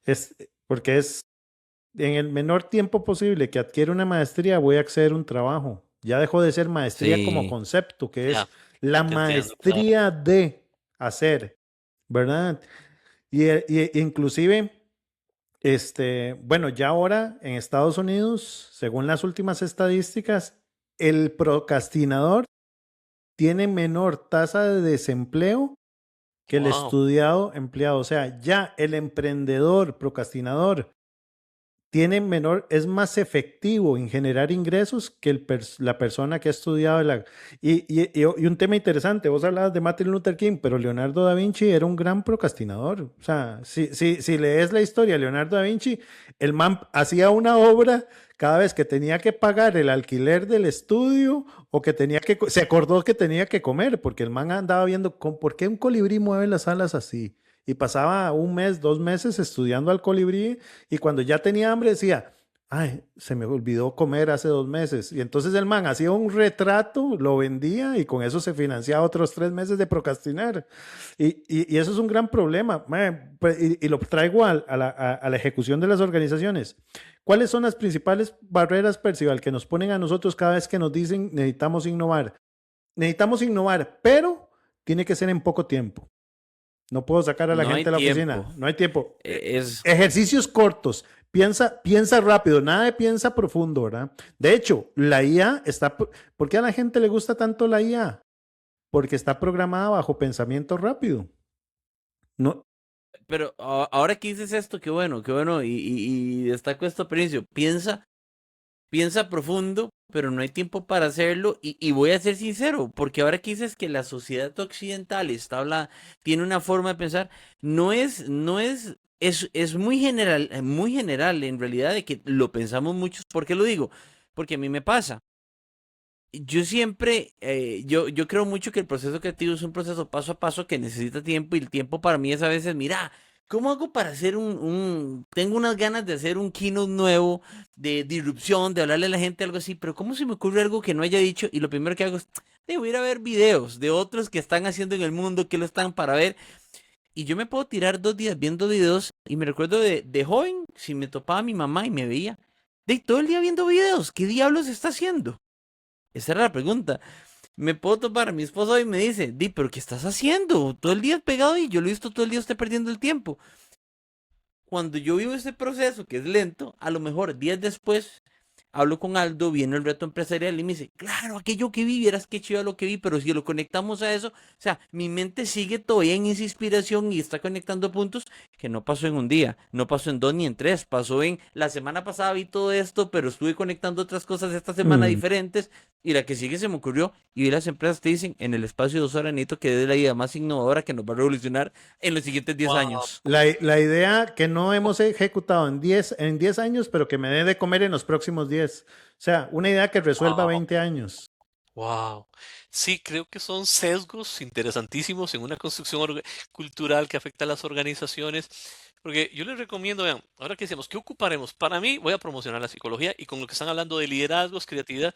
Es porque es en el menor tiempo posible que adquiera una maestría voy a acceder a un trabajo. Ya dejó de ser maestría como Sí, concepto, que Ya, es la te entiendo, claro. maestría de hacer, ¿verdad? Inclusive, bueno, ya ahora en Estados Unidos, según las últimas estadísticas, el procrastinador tiene menor tasa de desempleo que el Wow. estudiado empleado. O sea, ya el emprendedor procrastinador tiene menor, es más efectivo en generar ingresos que la persona que ha estudiado. Y un tema interesante, vos hablabas de Martin Luther King, pero Leonardo da Vinci era un gran procrastinador. O sea, si lees la historia de Leonardo da Vinci, el man hacía una obra cada vez que tenía que pagar el alquiler del estudio o que tenía que, se acordó que tenía que comer, porque el man andaba viendo por qué un colibrí mueve las alas así. Y pasaba un mes, 2 meses estudiando al colibrí y cuando ya tenía hambre decía, ay, se me olvidó comer hace 2 meses. Y entonces el man hacía un retrato, lo vendía y con eso se financiaba otros 3 meses de procrastinar. Y eso es un gran problema. Pues, y lo traigo a la ejecución de las organizaciones. ¿Cuáles son las principales barreras, Percival, que nos ponen a nosotros cada vez que nos dicen necesitamos innovar? Necesitamos innovar, pero tiene que ser en poco tiempo. No puedo sacar a la no hay gente a la oficina. tiempo. No hay tiempo. Es, Ejercicios cortos. Piensa rápido, nada de piensa profundo, ¿verdad? De hecho, la IA está. ¿Por qué a la gente le gusta tanto la IA? Porque está programada bajo pensamiento rápido. No, pero ahora que dices esto, qué bueno, y destaco esto, Princio, piensa profundo, pero no hay tiempo para hacerlo, y voy a ser sincero, porque ahora que dices que la sociedad occidental tiene una forma de pensar, es muy general en realidad de que lo pensamos muchos. ¿Por qué lo digo? Porque a mí me pasa. Yo siempre, yo creo mucho que el proceso creativo es un proceso paso a paso que necesita tiempo y el tiempo para mí es a veces, mira, ¿cómo hago para hacer tengo unas ganas de hacer un keynote nuevo, de disrupción, de hablarle a la gente, algo así, pero ¿cómo se me ocurre algo que no haya dicho? Y lo primero que hago es, debo ir a ver videos de otros que están haciendo en el mundo, que lo están para ver. Y yo me puedo tirar 2 días viendo videos y me recuerdo de joven, si me topaba mi mamá y me veía, de todo el día viendo videos, ¿qué diablos está haciendo? Esa era la pregunta. Me puedo topar a mi esposo y me dice, Di, pero ¿qué estás haciendo? Todo el día pegado y yo lo he visto todo el día usted perdiendo el tiempo. Cuando yo vivo ese proceso, que es lento, a lo mejor días después hablo con Aldo, viene el reto empresarial y me dice, claro, aquello que vi, vieras qué chido lo que vi, pero si lo conectamos a eso, o sea, mi mente sigue todavía en esa inspiración y está conectando puntos que no pasó en un día, no pasó en 2 ni en 3, pasó en la semana pasada vi todo esto, pero estuve conectando otras cosas esta semana mm, diferentes y la que sigue se me ocurrió y hoy las empresas te dicen, en el espacio de 2 horas necesito que dé la idea más innovadora que nos va a revolucionar en los siguientes 10 Wow. años. la idea que no hemos ejecutado en diez años, pero que me dé de comer en los próximos 10. O sea, una idea que resuelva Wow. 20 años. Wow. Sí, creo que son sesgos interesantísimos en una construcción cultural que afecta a las organizaciones. Porque yo les recomiendo, vean, ahora que decimos, ¿qué ocuparemos? Para mí, voy a promocionar la psicología y con lo que están hablando de liderazgos, creatividad,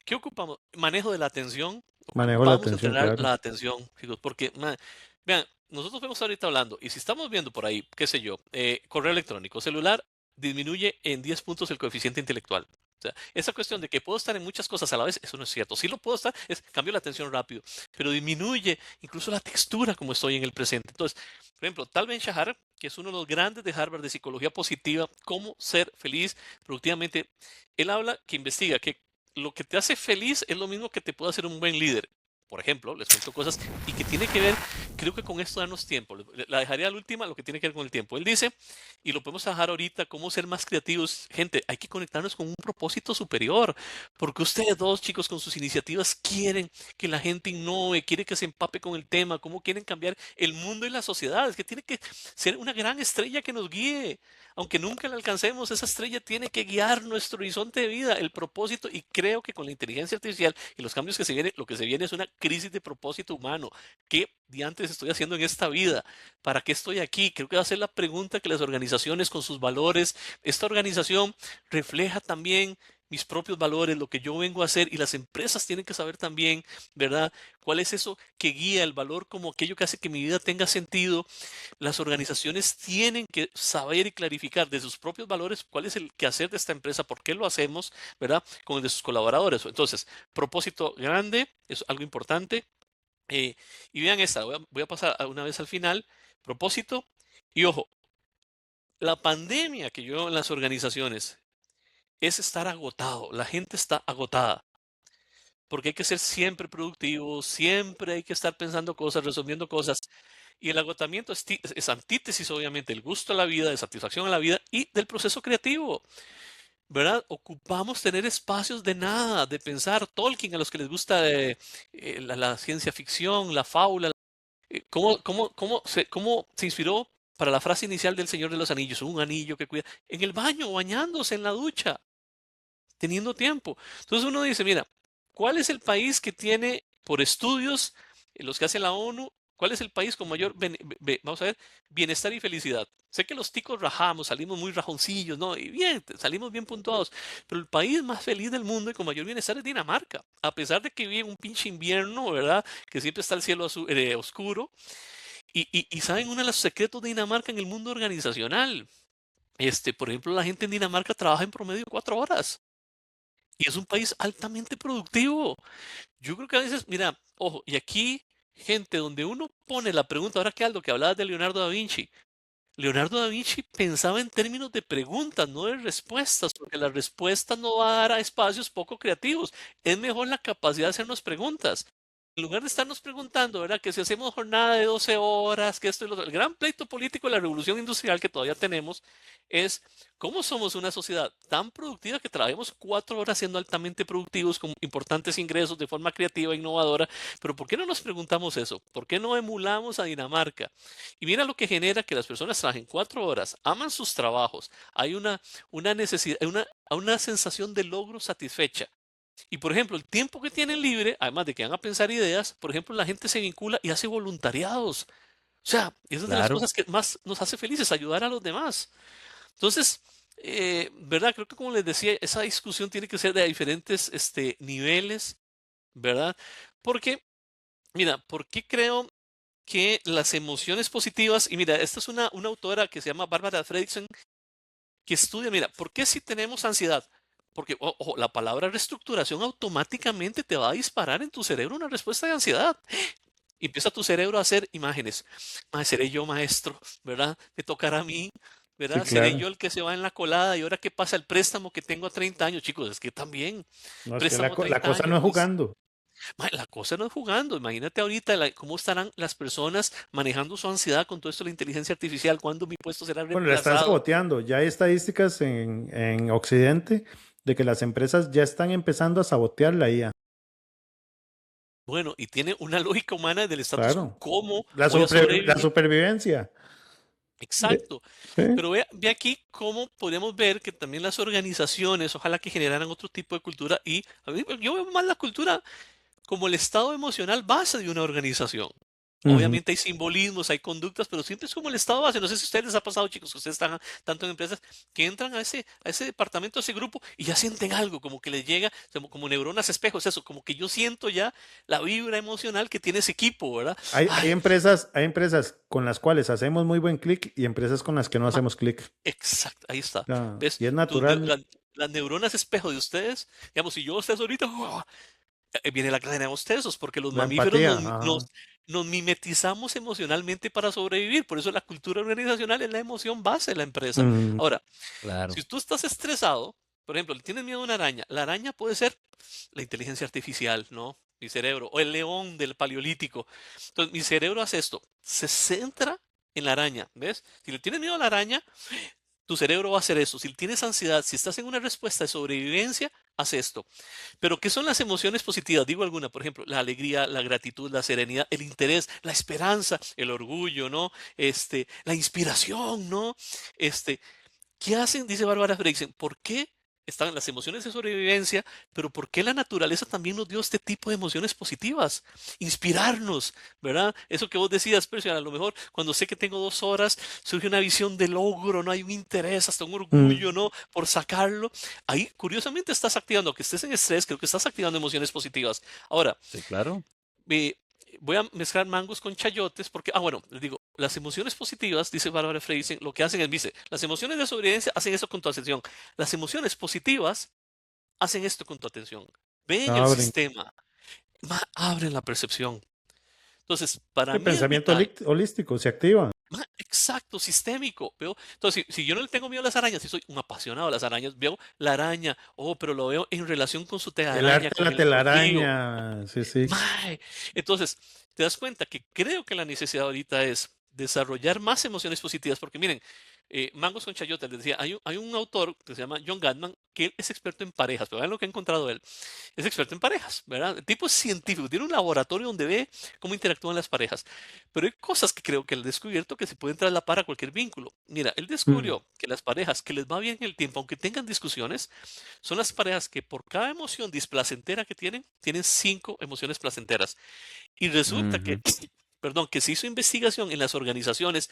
¿qué ocupamos? Manejo de la atención. Manejo la Ocupamos atención, entrenar claro. la atención, chicos, porque, vean, nosotros vemos ahorita hablando, y si estamos viendo por ahí, qué sé yo, correo electrónico, celular, disminuye en 10 puntos el coeficiente intelectual. O sea, esa cuestión de que puedo estar en muchas cosas a la vez, eso no es cierto. Sí lo puedo estar, cambio la atención rápido, pero disminuye incluso la textura como estoy en el presente. Entonces, por ejemplo, Tal Ben Shahar, que es uno de los grandes de Harvard de psicología positiva, cómo ser feliz productivamente, él habla que investiga que lo que te hace feliz es lo mismo que te puede hacer un buen líder. Por ejemplo, les cuento cosas y que tiene que ver, creo que con esto darnos tiempo. La dejaría a la última, lo que tiene que ver con el tiempo. Él dice, y lo podemos dejar ahorita, cómo ser más creativos. Gente, hay que conectarnos con un propósito superior, porque ustedes dos, chicos, con sus iniciativas quieren que la gente innove, quieren que se empape con el tema, cómo quieren cambiar el mundo y la sociedad. Es que tiene que ser una gran estrella que nos guíe. Aunque nunca la alcancemos, esa estrella tiene que guiar nuestro horizonte de vida, el propósito, y creo que con la inteligencia artificial y los cambios que se vienen, lo que se viene es una crisis de propósito humano. ¿Qué diantres estoy haciendo en esta vida? ¿Para qué estoy aquí? Creo que va a ser la pregunta que las organizaciones con sus valores, esta organización refleja también mis propios valores, lo que yo vengo a hacer, y las empresas tienen que saber también, ¿verdad? ¿Cuál es eso que guía el valor como aquello que hace que mi vida tenga sentido? Las organizaciones tienen que saber y clarificar de sus propios valores cuál es el quehacer de esta empresa, por qué lo hacemos, ¿verdad? Con el de sus colaboradores. Entonces, propósito grande es algo importante. Y vean esta, voy a pasar una vez al final. Propósito. Y ojo, la pandemia que yo veo en las organizaciones es estar agotado. La gente está agotada. Porque hay que ser siempre productivo, siempre hay que estar pensando cosas, resolviendo cosas. Y el agotamiento es antítesis, obviamente, del gusto a la vida, de satisfacción a la vida y del proceso creativo, ¿verdad? Ocupamos tener espacios de nada, de pensar. Tolkien, a los que les gusta la ciencia ficción, la fábula, cómo se inspiró para la frase inicial del Señor de los Anillos? Un anillo que cuida en el baño, bañándose en la ducha, teniendo tiempo. Entonces uno dice, mira, ¿cuál es el país que tiene, por estudios, los que hace la ONU, cuál es el país con mayor, vamos a ver, bienestar y felicidad? Sé que los ticos rajamos, salimos muy rajoncillos, ¿no? Y bien, salimos bien puntuados, pero el país más feliz del mundo y con mayor bienestar es Dinamarca, a pesar de que vive en un pinche invierno, ¿verdad? Que siempre está el cielo oscuro. Y ¿saben uno de los secretos de Dinamarca en el mundo organizacional? Por ejemplo, la gente en Dinamarca trabaja en promedio 4 horas. Y es un país altamente productivo. Yo creo que a veces, mira, ojo, y aquí, gente, donde uno pone la pregunta, ahora que Aldo, que hablabas de Leonardo da Vinci. Leonardo da Vinci pensaba en términos de preguntas, no de respuestas, porque la respuesta no va a dar a espacios poco creativos. Es mejor la capacidad de hacernos preguntas. En lugar de estarnos preguntando, ¿verdad? Que si hacemos jornada de 12 horas, que esto y lo otro. El gran pleito político de la revolución industrial que todavía tenemos es cómo somos una sociedad tan productiva que trabajemos 4 horas siendo altamente productivos, con importantes ingresos de forma creativa e innovadora. Pero ¿por qué no nos preguntamos eso? ¿Por qué no emulamos a Dinamarca? Y mira lo que genera que las personas trabajen 4 horas, aman sus trabajos, hay una necesidad, una sensación de logro satisfecha. Y por ejemplo, el tiempo que tienen libre, además de que van a pensar ideas, por ejemplo, la gente se vincula y hace voluntariados. O sea, esa es de las Claro. cosas que más nos hace felices, ayudar a los demás. Entonces, ¿verdad? Creo que como les decía, esa discusión tiene que ser de diferentes niveles, ¿verdad? Porque, mira, ¿por qué creo que las emociones positivas? Y mira, esta es una autora que se llama Barbara Fredrickson, que estudia, mira, ¿por qué si tenemos ansiedad? Porque, ojo, la palabra reestructuración automáticamente te va a disparar en tu cerebro una respuesta de ansiedad. Y empieza tu cerebro a hacer imágenes. Seré yo maestro, ¿verdad? Me tocará a mí, Sí, ¿verdad? Seré claro. yo el que se va en la colada. Y ahora, ¿qué pasa? El préstamo que tengo a 30 años, chicos, es que también, No, es que préstamo a la 30 cosa no años. es jugando. La cosa no es jugando. Imagínate ahorita cómo estarán las personas manejando su ansiedad con todo esto de la inteligencia artificial, cuándo mi puesto será Bueno, la están reemplazado. saboteando. Ya hay estadísticas en Occidente de que las empresas ya están empezando a sabotear la IA. Bueno, y tiene una lógica humana del status quo. Claro. ¿Cómo La, voy a la sobrevivir? supervivencia. De- Exacto. sí. Pero ve aquí cómo podemos ver que también las organizaciones, ojalá que generaran otro tipo de cultura. Y a mí, yo veo más la cultura como el estado emocional base de una organización. Ujú. Obviamente hay simbolismos, hay conductas, pero siempre es como el estado base. No sé si a ustedes les ha pasado, chicos, que ustedes están tanto en empresas que entran a ese departamento, a ese grupo y ya sienten algo, como que les llega, como neuronas espejos, eso, como que yo siento ya la vibra emocional que tiene ese equipo, ¿verdad? Hay Ay, empresas con las cuales hacemos muy buen clic y empresas con las que no ma- hacemos clic. exacto, ahí está. Ah, ¿Ves? y es natural. Las neuronas espejo de ustedes, digamos, si yo ustedes ahorita, viene la cadena de bostezos, porque los La mamíferos empatía. Ajá. nos mimetizamos emocionalmente para sobrevivir. Por eso la cultura organizacional es la emoción base de la empresa. Ujú. Ahora, Claro. si tú estás estresado, por ejemplo, le tienes miedo a una araña, la araña puede ser la inteligencia artificial, ¿no? Mi cerebro, o el león del paleolítico. Entonces, mi cerebro hace esto, se centra en la araña, ¿ves? Si le tienes miedo a la araña, tu cerebro va a hacer eso. Si tienes ansiedad, si estás en una respuesta de sobrevivencia, haz esto. Pero ¿qué son las emociones positivas? Digo alguna, por ejemplo, la alegría, la gratitud, la serenidad, el interés, la esperanza, el orgullo, ¿no? La inspiración, ¿no? ¿Qué hacen? Dice Bárbara Fredrickson, ¿por qué están las emociones de sobrevivencia, pero ¿por qué la naturaleza también nos dio este tipo de emociones positivas? Inspirarnos, ¿verdad? Eso que vos decías, Percy, a lo mejor cuando sé que tengo 2 horas, surge una visión de logro, no hay un interés, hasta un orgullo, ¿no? Por sacarlo. Ahí, curiosamente, estás activando, que estés en estrés, creo que estás activando emociones positivas. Ahora, Sí, claro. eh, voy a mezclar mangos con chayotes porque, bueno, les digo, las emociones positivas, dice Barbara Freisen, lo que hacen es, dice, las emociones de sobrevivencia hacen esto con tu atención. Las emociones positivas hacen esto con tu atención. Ven el Abren. sistema, abren la percepción. Entonces, para El mí es pensamiento vital. holístico se activa. Exacto, sistémico. Veo, entonces, si yo no le tengo miedo a las arañas, si soy un apasionado de las arañas, veo la araña, pero lo veo en relación con su El arte telaraña, de con la el rocío. telaraña. Sí, sí. Mae. Entonces, te das cuenta que creo que la necesidad ahorita es desarrollar más emociones positivas, porque miren, Mangos con Chayote, les decía, hay un autor que se llama John Gottman, que él es experto en parejas, pero vean lo que ha encontrado él. Es experto en parejas, ¿verdad? El tipo es científico, tiene un laboratorio donde ve cómo interactúan las parejas. Pero hay cosas que creo que él ha descubierto que se pueden traslapar a cualquier vínculo. Mira, él Mm. descubrió que las parejas que les va bien en el tiempo, aunque tengan discusiones, son las parejas que por cada emoción displacentera que tienen 5 emociones placenteras. Y resulta que, Ujú. perdón, que se hizo investigación en las organizaciones,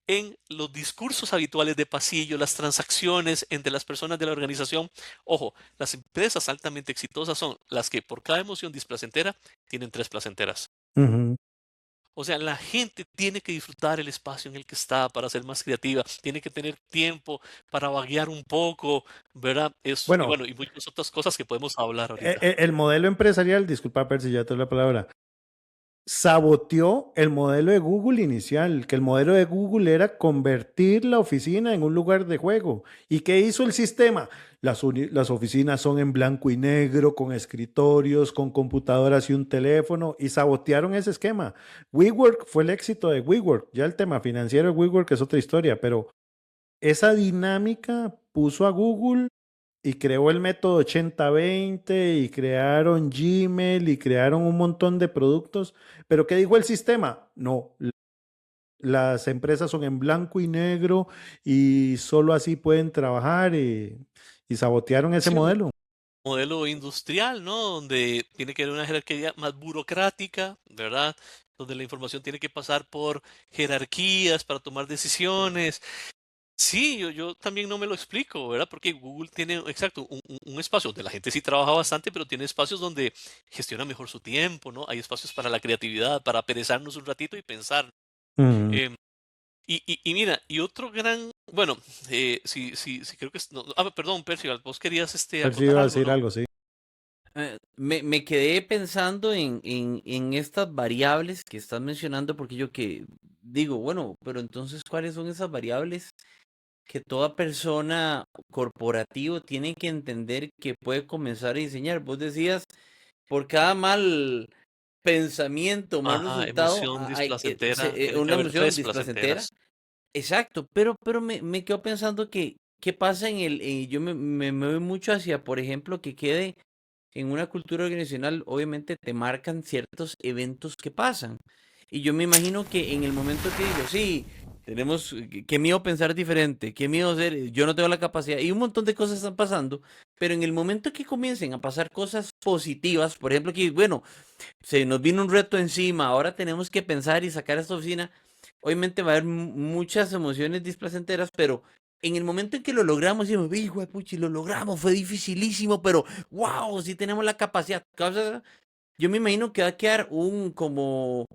en los discursos habituales de pasillo, las transacciones entre las personas de la organización. Ojo, las empresas altamente exitosas son las que por cada emoción displacentera tienen 3 placenteras. Ujú. O sea, la gente tiene que disfrutar el espacio en el que está para ser más creativa, tiene que tener tiempo para vaguear un poco, ¿verdad? Y Bueno, bueno, y muchas otras cosas que podemos hablar ahorita. el modelo empresarial, disculpa, Percy, ya te doy la palabra, saboteó el modelo de Google inicial, que el modelo de Google era convertir la oficina en un lugar de juego. ¿Y qué hizo el sistema? Las oficinas son en blanco y negro, con escritorios, con computadoras y un teléfono, y sabotearon ese esquema. WeWork fue el éxito de WeWork. Ya el tema financiero de WeWork es otra historia, pero esa dinámica puso a Google y creó el método 80-20 y crearon Gmail y crearon un montón de productos. Pero ¿qué dijo el sistema? No, las empresas son en blanco y negro y solo así pueden trabajar y sabotearon ese Sí, un modelo. modelo industrial, ¿no? Donde tiene que haber una jerarquía más burocrática, ¿verdad? Donde la información tiene que pasar por jerarquías para tomar decisiones. Sí, yo también no me lo explico, ¿verdad? Porque Google tiene, exacto, un espacio donde la gente sí trabaja bastante, pero tiene espacios donde gestiona mejor su tiempo, ¿no? Hay espacios para la creatividad, para perezarnos un ratito y pensar. Mm. Em, y mira, y otro gran, bueno, sí, sí, sí, creo que es, no, perdón, Percival, vos querías Percy acotar iba a algo, decir ¿no? algo, sí. Me quedé pensando en estas variables que estás mencionando, porque yo que digo, bueno, pero entonces, ¿cuáles son esas variables que toda persona corporativo tiene que entender que puede comenzar a diseñar? Vos decías, por cada mal pensamiento, mal Ajá, resultado, emoción displacentera, tienen que una haber emoción 3 displacentera. placenteras. Exacto, pero me quedo pensando que, ¿qué pasa yo me voy mucho hacia, por ejemplo, que quede en una cultura organizacional, obviamente te marcan ciertos eventos que pasan. Y yo me imagino que en el momento que digo, sí, tenemos, qué miedo pensar diferente, qué miedo ser, yo no tengo la capacidad, y un montón de cosas están pasando, pero en el momento que comiencen a pasar cosas positivas, por ejemplo, que, bueno, se nos vino un reto encima, ahora tenemos que pensar y sacar esta oficina, obviamente va a haber muchas emociones displacenteras, pero en el momento en que lo logramos, decimos, hijo de puchi, lo logramos, fue dificilísimo, pero wow, sí tenemos la capacidad. Yo me imagino que va a quedar como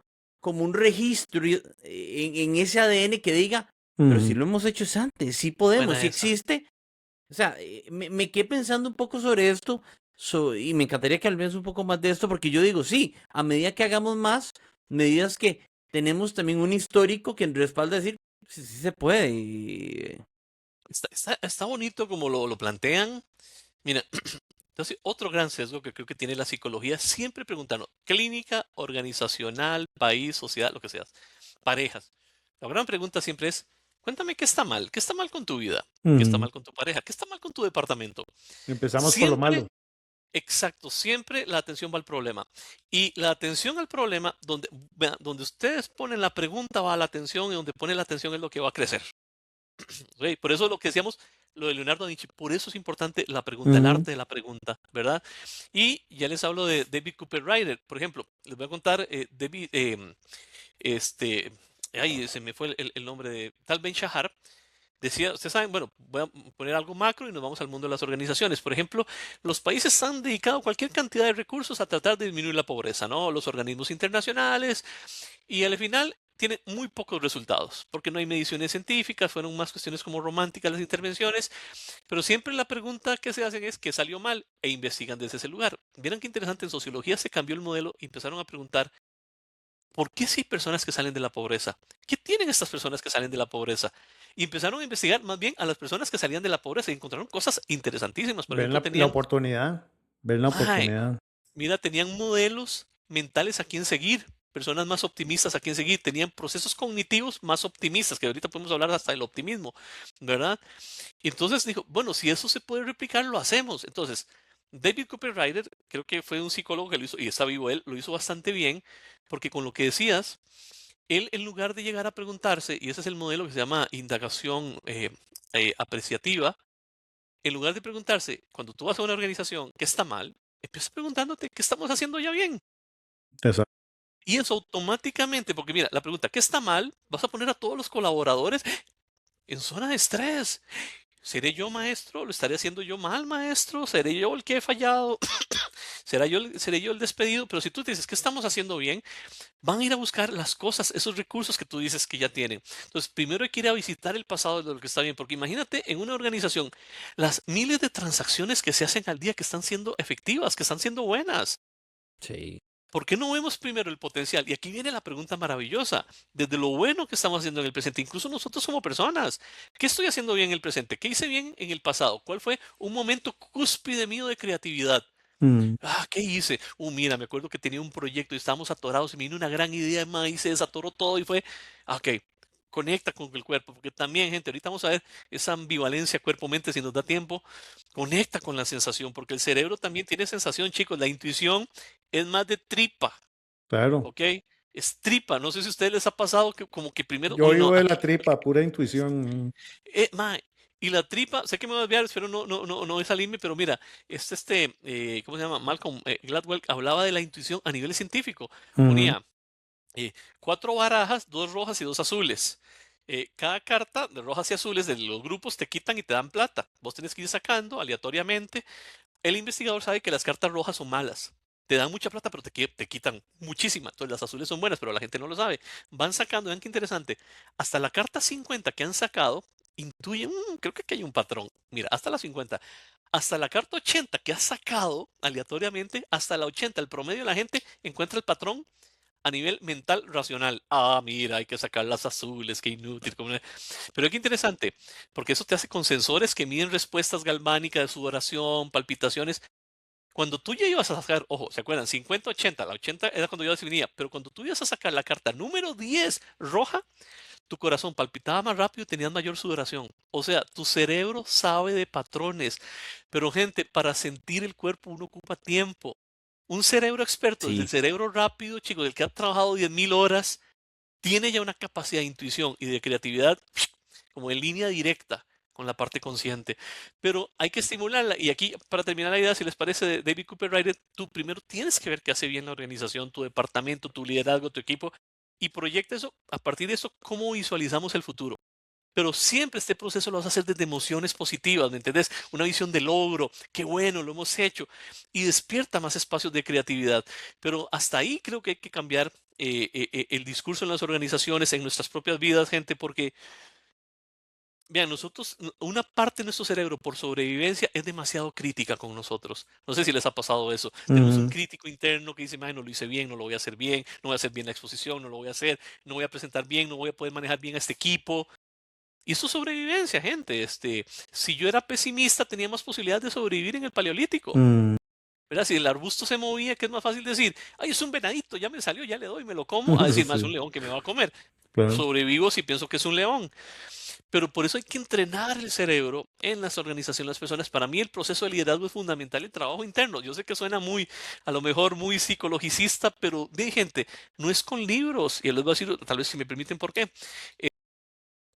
un registro en ese ADN que diga, pero si Ujú. lo hemos hecho antes, sí podemos, Buena sí esa. existe. O sea, me quedé pensando un poco sobre esto y me encantaría que hablemos un poco más de esto porque yo digo, sí, a medida que hagamos más, medidas que tenemos también un histórico que respalda decir, sí, sí se puede. Está bonito como lo plantean. Mira, entonces otro gran sesgo que creo que tiene la psicología, siempre preguntando, clínica, organizacional, país, sociedad, lo que sea, parejas. La gran pregunta siempre es, cuéntame qué está mal, qué está mal con tu vida, qué está Ujú. mal con tu pareja, qué está mal con tu departamento. Empezamos por lo Siempre, malo. exacto, siempre la atención va al problema. Y la atención al problema, donde ustedes ponen la pregunta va a la atención y donde ponen la atención es lo que va a crecer. ¿Ok? Por eso lo que decíamos, Lo de Leonardo da Vinci, por eso es importante la pregunta, el arte de la pregunta, ¿verdad? Y ya les hablo de David Cooper Ryder, por ejemplo, les voy a contar, David, este, ay, se me fue el nombre de Tal Ben Shahar. Decía, ustedes saben, bueno, voy a poner algo macro y nos vamos al mundo de las organizaciones. Por ejemplo, los países han dedicado cualquier cantidad de recursos a tratar de disminuir la pobreza, ¿no? Los organismos internacionales, y al final tienen muy pocos resultados, porque no hay mediciones científicas, fueron más cuestiones como románticas las intervenciones, pero siempre la pregunta que se hacen es qué salió mal e investigan desde ese lugar. Vieron qué interesante, en sociología se cambió el modelo y empezaron a preguntar, ¿por qué si hay personas que salen de la pobreza? ¿Qué tienen estas personas que salen de la pobreza? Y empezaron a investigar más bien a las personas que salían de la pobreza y encontraron cosas interesantísimas. Por Ven ejemplo, la tenían, oportunidad. Ven la mae, oportunidad. mira, tenían modelos mentales a quien seguir, personas más optimistas a quien seguir, tenían procesos cognitivos más optimistas, que ahorita podemos hablar hasta del optimismo, ¿verdad? Y entonces dijo, bueno, si eso se puede replicar, lo hacemos. Entonces, David Cooper Ryder, creo que fue un psicólogo que lo hizo, y está vivo él, lo hizo bastante bien, porque con lo que decías, él en lugar de llegar a preguntarse, y ese es el modelo que se llama indagación apreciativa, en lugar de preguntarse, cuando tú vas a una organización, ¿qué está mal? Empieza preguntándote, ¿qué estamos haciendo ya bien? Exacto. Y eso automáticamente, porque mira, la pregunta, ¿qué está mal? Vas a poner a todos los colaboradores en zona de estrés. ¿Seré yo maestro? ¿Lo estaré haciendo yo mal, maestro? ¿Seré yo el que he fallado? ¿Seré yo el despedido? Pero si tú dices, ¿qué estamos haciendo bien? Van a ir a buscar las cosas, esos recursos que tú dices que ya tienen. Entonces, primero hay que ir a visitar el pasado de lo que está bien, porque imagínate en una organización las miles de transacciones que se hacen al día que están siendo efectivas, que están siendo buenas. Sí. ¿Por qué no vemos primero el potencial? Y aquí viene la pregunta maravillosa. Desde lo bueno que estamos haciendo en el presente, incluso nosotros como personas, ¿qué estoy haciendo bien en el presente? ¿Qué hice bien en el pasado? ¿Cuál fue un momento cúspide mío de creatividad? Mm, ¿Qué hice? Mira, me acuerdo que tenía un proyecto y estábamos atorados y me vino una gran idea más y se desatoró todo y fue, ok, conecta con el cuerpo, porque también, gente, ahorita vamos a ver esa ambivalencia cuerpo-mente si nos da tiempo, conecta con la sensación, porque el cerebro también tiene sensación, chicos, la intuición es más de tripa, claro. ¿ok? Es tripa, no sé si a ustedes les ha pasado que como que primero, Yo uy, no, vivo de la aquí, tripa, pura intuición. mae, y la tripa, sé que me voy a desviar, espero no salirme, pero mira, ¿cómo se llama? Malcolm Gladwell hablaba de la intuición a nivel científico. Ujú. Ponía eh, 4 barajas, 2 rojas y 2 azules. Cada carta de rojas y azules de los grupos te quitan y te dan plata. Vos tenés que ir sacando aleatoriamente. El investigador sabe que las cartas rojas son malas. Te dan mucha plata, pero te quitan muchísima. Entonces las azules son buenas, pero la gente no lo sabe. Van sacando, vean qué interesante. Hasta la carta 50 que han sacado, intuyen, creo que aquí hay un patrón. Mira, hasta la 50. Hasta la carta 80 que has sacado aleatoriamente, hasta la 80, el promedio de la gente encuentra el patrón a nivel mental racional. Mira, hay que sacar las azules, qué inútil. Pero qué interesante, porque eso te hace con sensores que miden respuestas galvánicas de sudoración, palpitaciones. Cuando tú ya ibas a sacar, ojo, ¿se acuerdan? 50-80, la 80 era cuando yo definía, pero cuando tú ibas a sacar la carta número 10 roja, tu corazón palpitaba más rápido y tenías mayor sudoración. O sea, tu cerebro sabe de patrones. Pero gente, para sentir el cuerpo uno ocupa tiempo. Un cerebro experto, desde el Sí. cerebro rápido, chicos, del que ha trabajado 10.000 horas, tiene ya una capacidad de intuición y de creatividad como en línea directa con la parte consciente. Pero hay que estimularla. Y aquí, para terminar la idea, si les parece, de David Cooper Ryder, tú primero tienes que ver qué hace bien la organización, tu departamento, tu liderazgo, tu equipo, y proyecta eso. A partir de eso, cómo visualizamos el futuro. Pero siempre este proceso lo vas a hacer desde emociones positivas, ¿me entendés? Una visión de logro, qué bueno, lo hemos hecho, y despierta más espacios de creatividad. Pero hasta ahí creo que hay que cambiar el discurso en las organizaciones, en nuestras propias vidas, gente, porque, vean, nosotros, una parte de nuestro cerebro por sobrevivencia es demasiado crítica con nosotros. No sé si les ha pasado eso. Tenemos un Ujú. crítico interno que dice, no lo hice bien, no lo voy a hacer bien, no voy a hacer bien la exposición, no lo voy a hacer, no voy a presentar bien, no voy a poder manejar bien a este equipo. Y eso es sobrevivencia, gente. Si yo era pesimista, tenía más posibilidades de sobrevivir en el paleolítico. Mm, ¿Verdad? Si el arbusto se movía, que es más fácil decir, ay, es un venadito, ya me salió, ya le doy, me lo como, a decir, más es un sí, león que me va a comer. claro. Sobrevivo si pienso que es un león. Pero por eso hay que entrenar el cerebro en las organizaciones, las personas. Para mí el proceso de liderazgo es fundamental, el trabajo interno. Yo sé que suena muy, a lo mejor muy psicologicista, pero bien, gente, no es con libros. Y les voy a decir, tal vez si me permiten, por qué.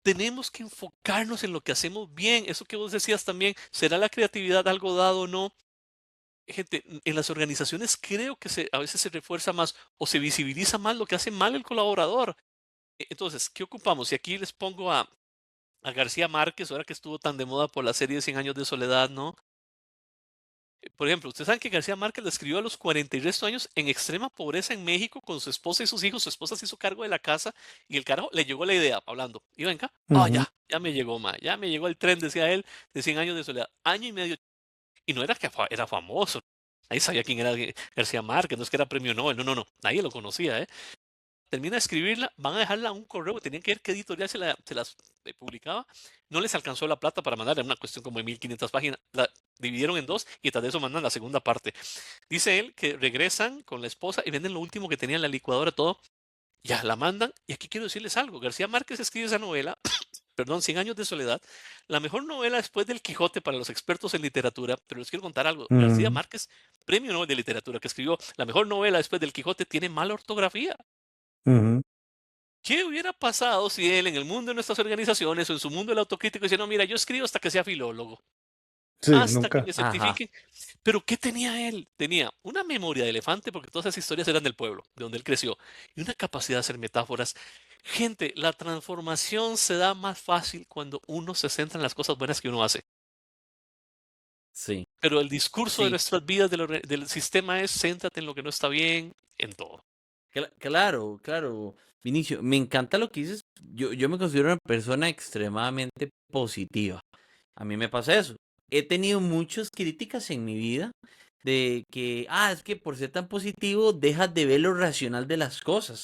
tenemos que enfocarnos en lo que hacemos bien. Eso que vos decías también, ¿será la creatividad algo dado o no? Gente, en las organizaciones creo que a veces se refuerza más o se visibiliza más lo que hace mal el colaborador. Entonces, ¿qué ocupamos? Y aquí les pongo a García Márquez, ahora que estuvo tan de moda por la serie Cien años de soledad, ¿no? Por ejemplo, ustedes saben que García Márquez lo escribió a los 40 y resto años en extrema pobreza en México con su esposa y sus hijos. Su esposa se hizo cargo de la casa y el carajo le llegó la idea, hablando. Y venga, Ujú. ya me llegó, ma, ya me llegó el tren, decía él, de 100 años de soledad. Año y medio. Y no era que era famoso. Nadie sabía quién era García Márquez, no es que era premio Nobel, no, nadie lo conocía, ¿eh? Termina de escribirla, van a dejarla a un correo, tenían que ver qué editorial se las publicaba. No les alcanzó la plata para mandar, era una cuestión como de 1500 páginas. La dividieron en dos y tras de eso mandan la segunda parte. Dice él que regresan con la esposa y venden lo último que tenían, la licuadora, todo. Ya la mandan. Y aquí quiero decirles algo. García Márquez escribe esa novela, perdón, Cien años de soledad, la mejor novela después del Quijote para los expertos en literatura. Pero les quiero contar algo. García Mm, Márquez, premio Nobel de literatura, que escribió la mejor novela después del Quijote, tiene mala ortografía. ujú. ¿Qué hubiera pasado si él en el mundo de nuestras organizaciones o en su mundo del autocrítico dice, no, mira, yo escribo hasta que sea filólogo, Sí, hasta que nunca. me Ajá. certifiquen? Pero ¿qué tenía él? Tenía una memoria de elefante porque todas esas historias eran del pueblo, de donde él creció, y una capacidad de hacer metáforas. Gente, la transformación se da más fácil cuando uno se centra en las cosas buenas que uno hace. Sí. Pero el discurso de Sí. nuestras vidas, del sistema es, céntrate en lo que no está bien, en todo. Claro, claro. Vinicio, me encanta lo que dices. Yo me considero una persona extremadamente positiva. A mí me pasa eso. He tenido muchas críticas en mi vida de que, es que por ser tan positivo dejas de ver lo racional de las cosas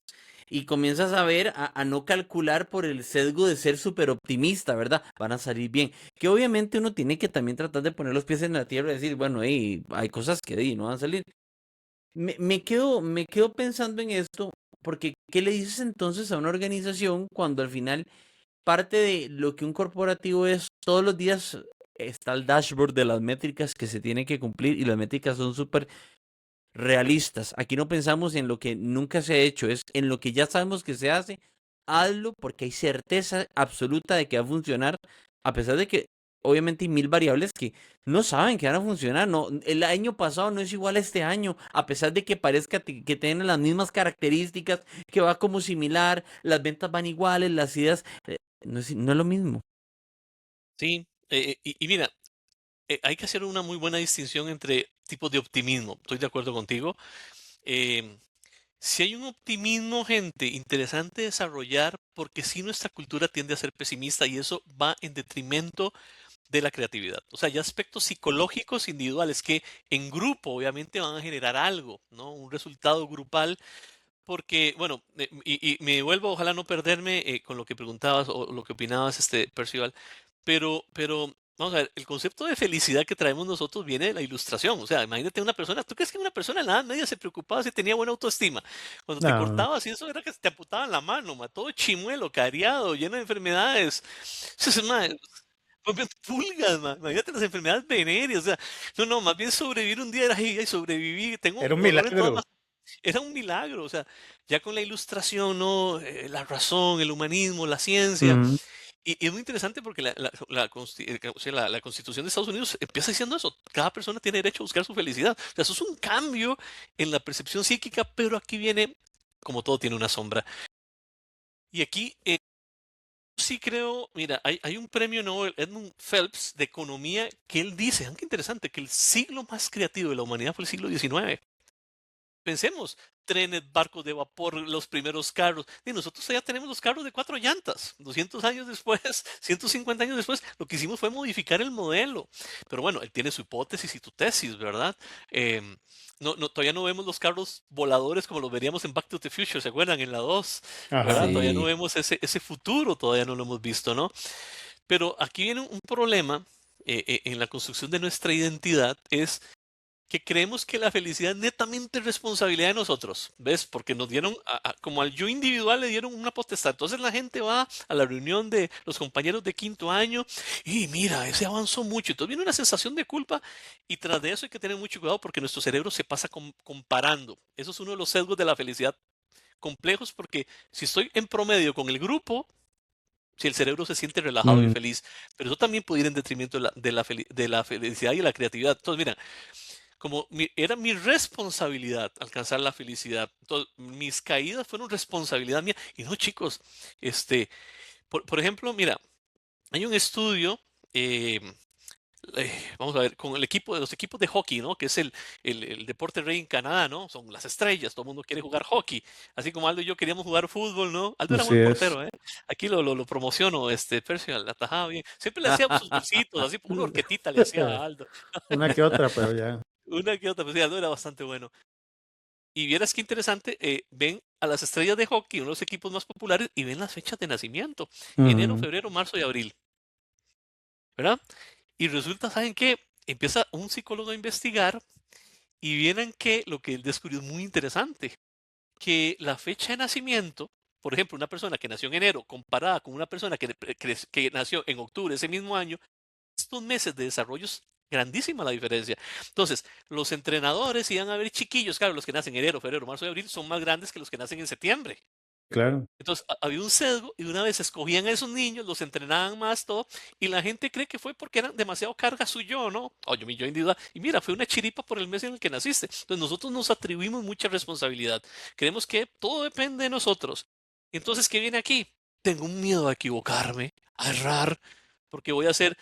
y comienzas a ver, a no calcular por el sesgo de ser súper optimista, ¿verdad? Van a salir bien. Que obviamente uno tiene que también tratar de poner los pies en la tierra y decir, bueno, hay cosas que no van a salir. Me quedo pensando en esto, porque ¿qué le dices entonces a una organización cuando al final parte de lo que un corporativo es, todos los días está el dashboard de las métricas que se tienen que cumplir y las métricas son súper realistas? Aquí no pensamos en lo que nunca se ha hecho, es en lo que ya sabemos que se hace, hazlo porque hay certeza absoluta de que va a funcionar, a pesar de que obviamente hay mil variables que no saben que van a funcionar. No, el año pasado no es igual a este año, a pesar de que parezca que tienen las mismas características, que va como similar, las ventas van iguales, las ideas, no es lo mismo. Sí, y mira, hay que hacer una muy buena distinción entre tipos de optimismo. Estoy de acuerdo contigo. Em, si hay un optimismo, gente, interesante desarrollar, porque si nuestra cultura tiende a ser pesimista y eso va en detrimento de la creatividad. O sea, hay aspectos psicológicos individuales que en grupo obviamente van a generar algo, ¿no? Un resultado grupal, porque, bueno, y me vuelvo, ojalá no perderme con lo que preguntabas o lo que opinabas, Percival, pero, vamos a ver, el concepto de felicidad que traemos nosotros viene de la ilustración. O sea, imagínate una persona, ¿tú crees que una persona en la Edad Media se preocupaba si tenía buena autoestima? Cuando te No, no. cortabas y eso era que te amputaban la mano, todo chimuelo, cariado, lleno de enfermedades. Entonces, pues, pulgas, imagínate las enfermedades venéreas. O sea, no, más bien sobrevivir un día era, ay, sobreviví, tengo Era un dolor en todas milagro. las... Era un milagro, o sea, ya con la ilustración, ¿no? La razón, el humanismo, la ciencia. Ujú. Y es muy interesante porque o sea, la Constitución de Estados Unidos empieza diciendo eso. Cada persona tiene derecho a buscar su felicidad. O sea, eso es un cambio en la percepción psíquica, pero aquí viene, como todo tiene una sombra. Y aquí sí creo, mira, hay un premio Nobel, Edmund Phelps, de economía, que él dice, qué interesante, que el siglo más creativo de la humanidad fue el siglo XIX. Pensemos, trenes, barcos de vapor, los primeros carros. Y nosotros ya tenemos los carros de 4 llantas. 200 años después, 150 años después, lo que hicimos fue modificar el modelo. Pero bueno, él tiene su hipótesis y tu tesis, ¿verdad? Todavía no vemos los carros voladores como los veríamos en Back to the Future, ¿se acuerdan? En la 2, Ajá. ¿verdad? Todavía no Sí. vemos ese futuro, todavía no lo hemos visto, ¿no? Pero aquí viene un problema en la construcción de nuestra identidad, es que creemos que la felicidad es netamente responsabilidad de nosotros, ¿ves? Porque nos dieron, como al yo individual le dieron una potestad. Entonces la gente va a la reunión de los compañeros de quinto año y mira, ese avanzó mucho. Entonces viene una sensación de culpa y tras de eso hay que tener mucho cuidado porque nuestro cerebro se pasa comparando. Eso es uno de los sesgos de la felicidad complejos porque si estoy en promedio con el grupo, si el cerebro se siente relajado y Mm, feliz, pero eso también puede ir en detrimento de la felicidad y la creatividad. Entonces, mira, como era mi responsabilidad alcanzar la felicidad, entonces mis caídas fueron responsabilidad mía. Y no, chicos, este, por ejemplo, mira, hay un estudio, eh, vamos a ver, con el equipo, los equipos de hockey, ¿no? Que es el deporte rey en Canadá, ¿no? Son las estrellas, todo el mundo quiere jugar hockey. Así como Aldo y yo queríamos jugar fútbol, ¿no? Aldo era así buen es. portero, ¿eh? Aquí lo promociono, Percio, la atajaba bien. Siempre le hacíamos sus golcitos, así, una horquetita le hacía a Aldo. Una que otra, pero ya. Una que otra, pues sí, Aldo era bastante bueno. Y vieras qué interesante, ven a las estrellas de hockey, uno de los equipos más populares, y ven las fechas de nacimiento, enero, Ujú, febrero, marzo y abril, ¿verdad? Y resulta, ¿saben qué? Empieza un psicólogo a investigar y vieran que lo que él descubrió es muy interesante, que la fecha de nacimiento, por ejemplo, una persona que nació en enero comparada con una persona que nació en octubre ese mismo año, estos meses de desarrollo es grandísima la diferencia. Entonces, los entrenadores iban a ver chiquillos, claro, los que nacen en enero, febrero, marzo y abril son más grandes que los que nacen en septiembre. claro. Entonces, había un sesgo y una vez escogían a esos niños, los entrenaban más, todo, y la gente cree que fue porque eran demasiado carga su yo, ¿no? O yo, mi yo individual. Y mira, fue una chiripa por el mes en el que naciste. Entonces, nosotros nos atribuimos mucha responsabilidad. Creemos que todo depende de nosotros. Entonces, ¿qué viene aquí? Tengo un miedo a equivocarme, a errar, porque voy a ser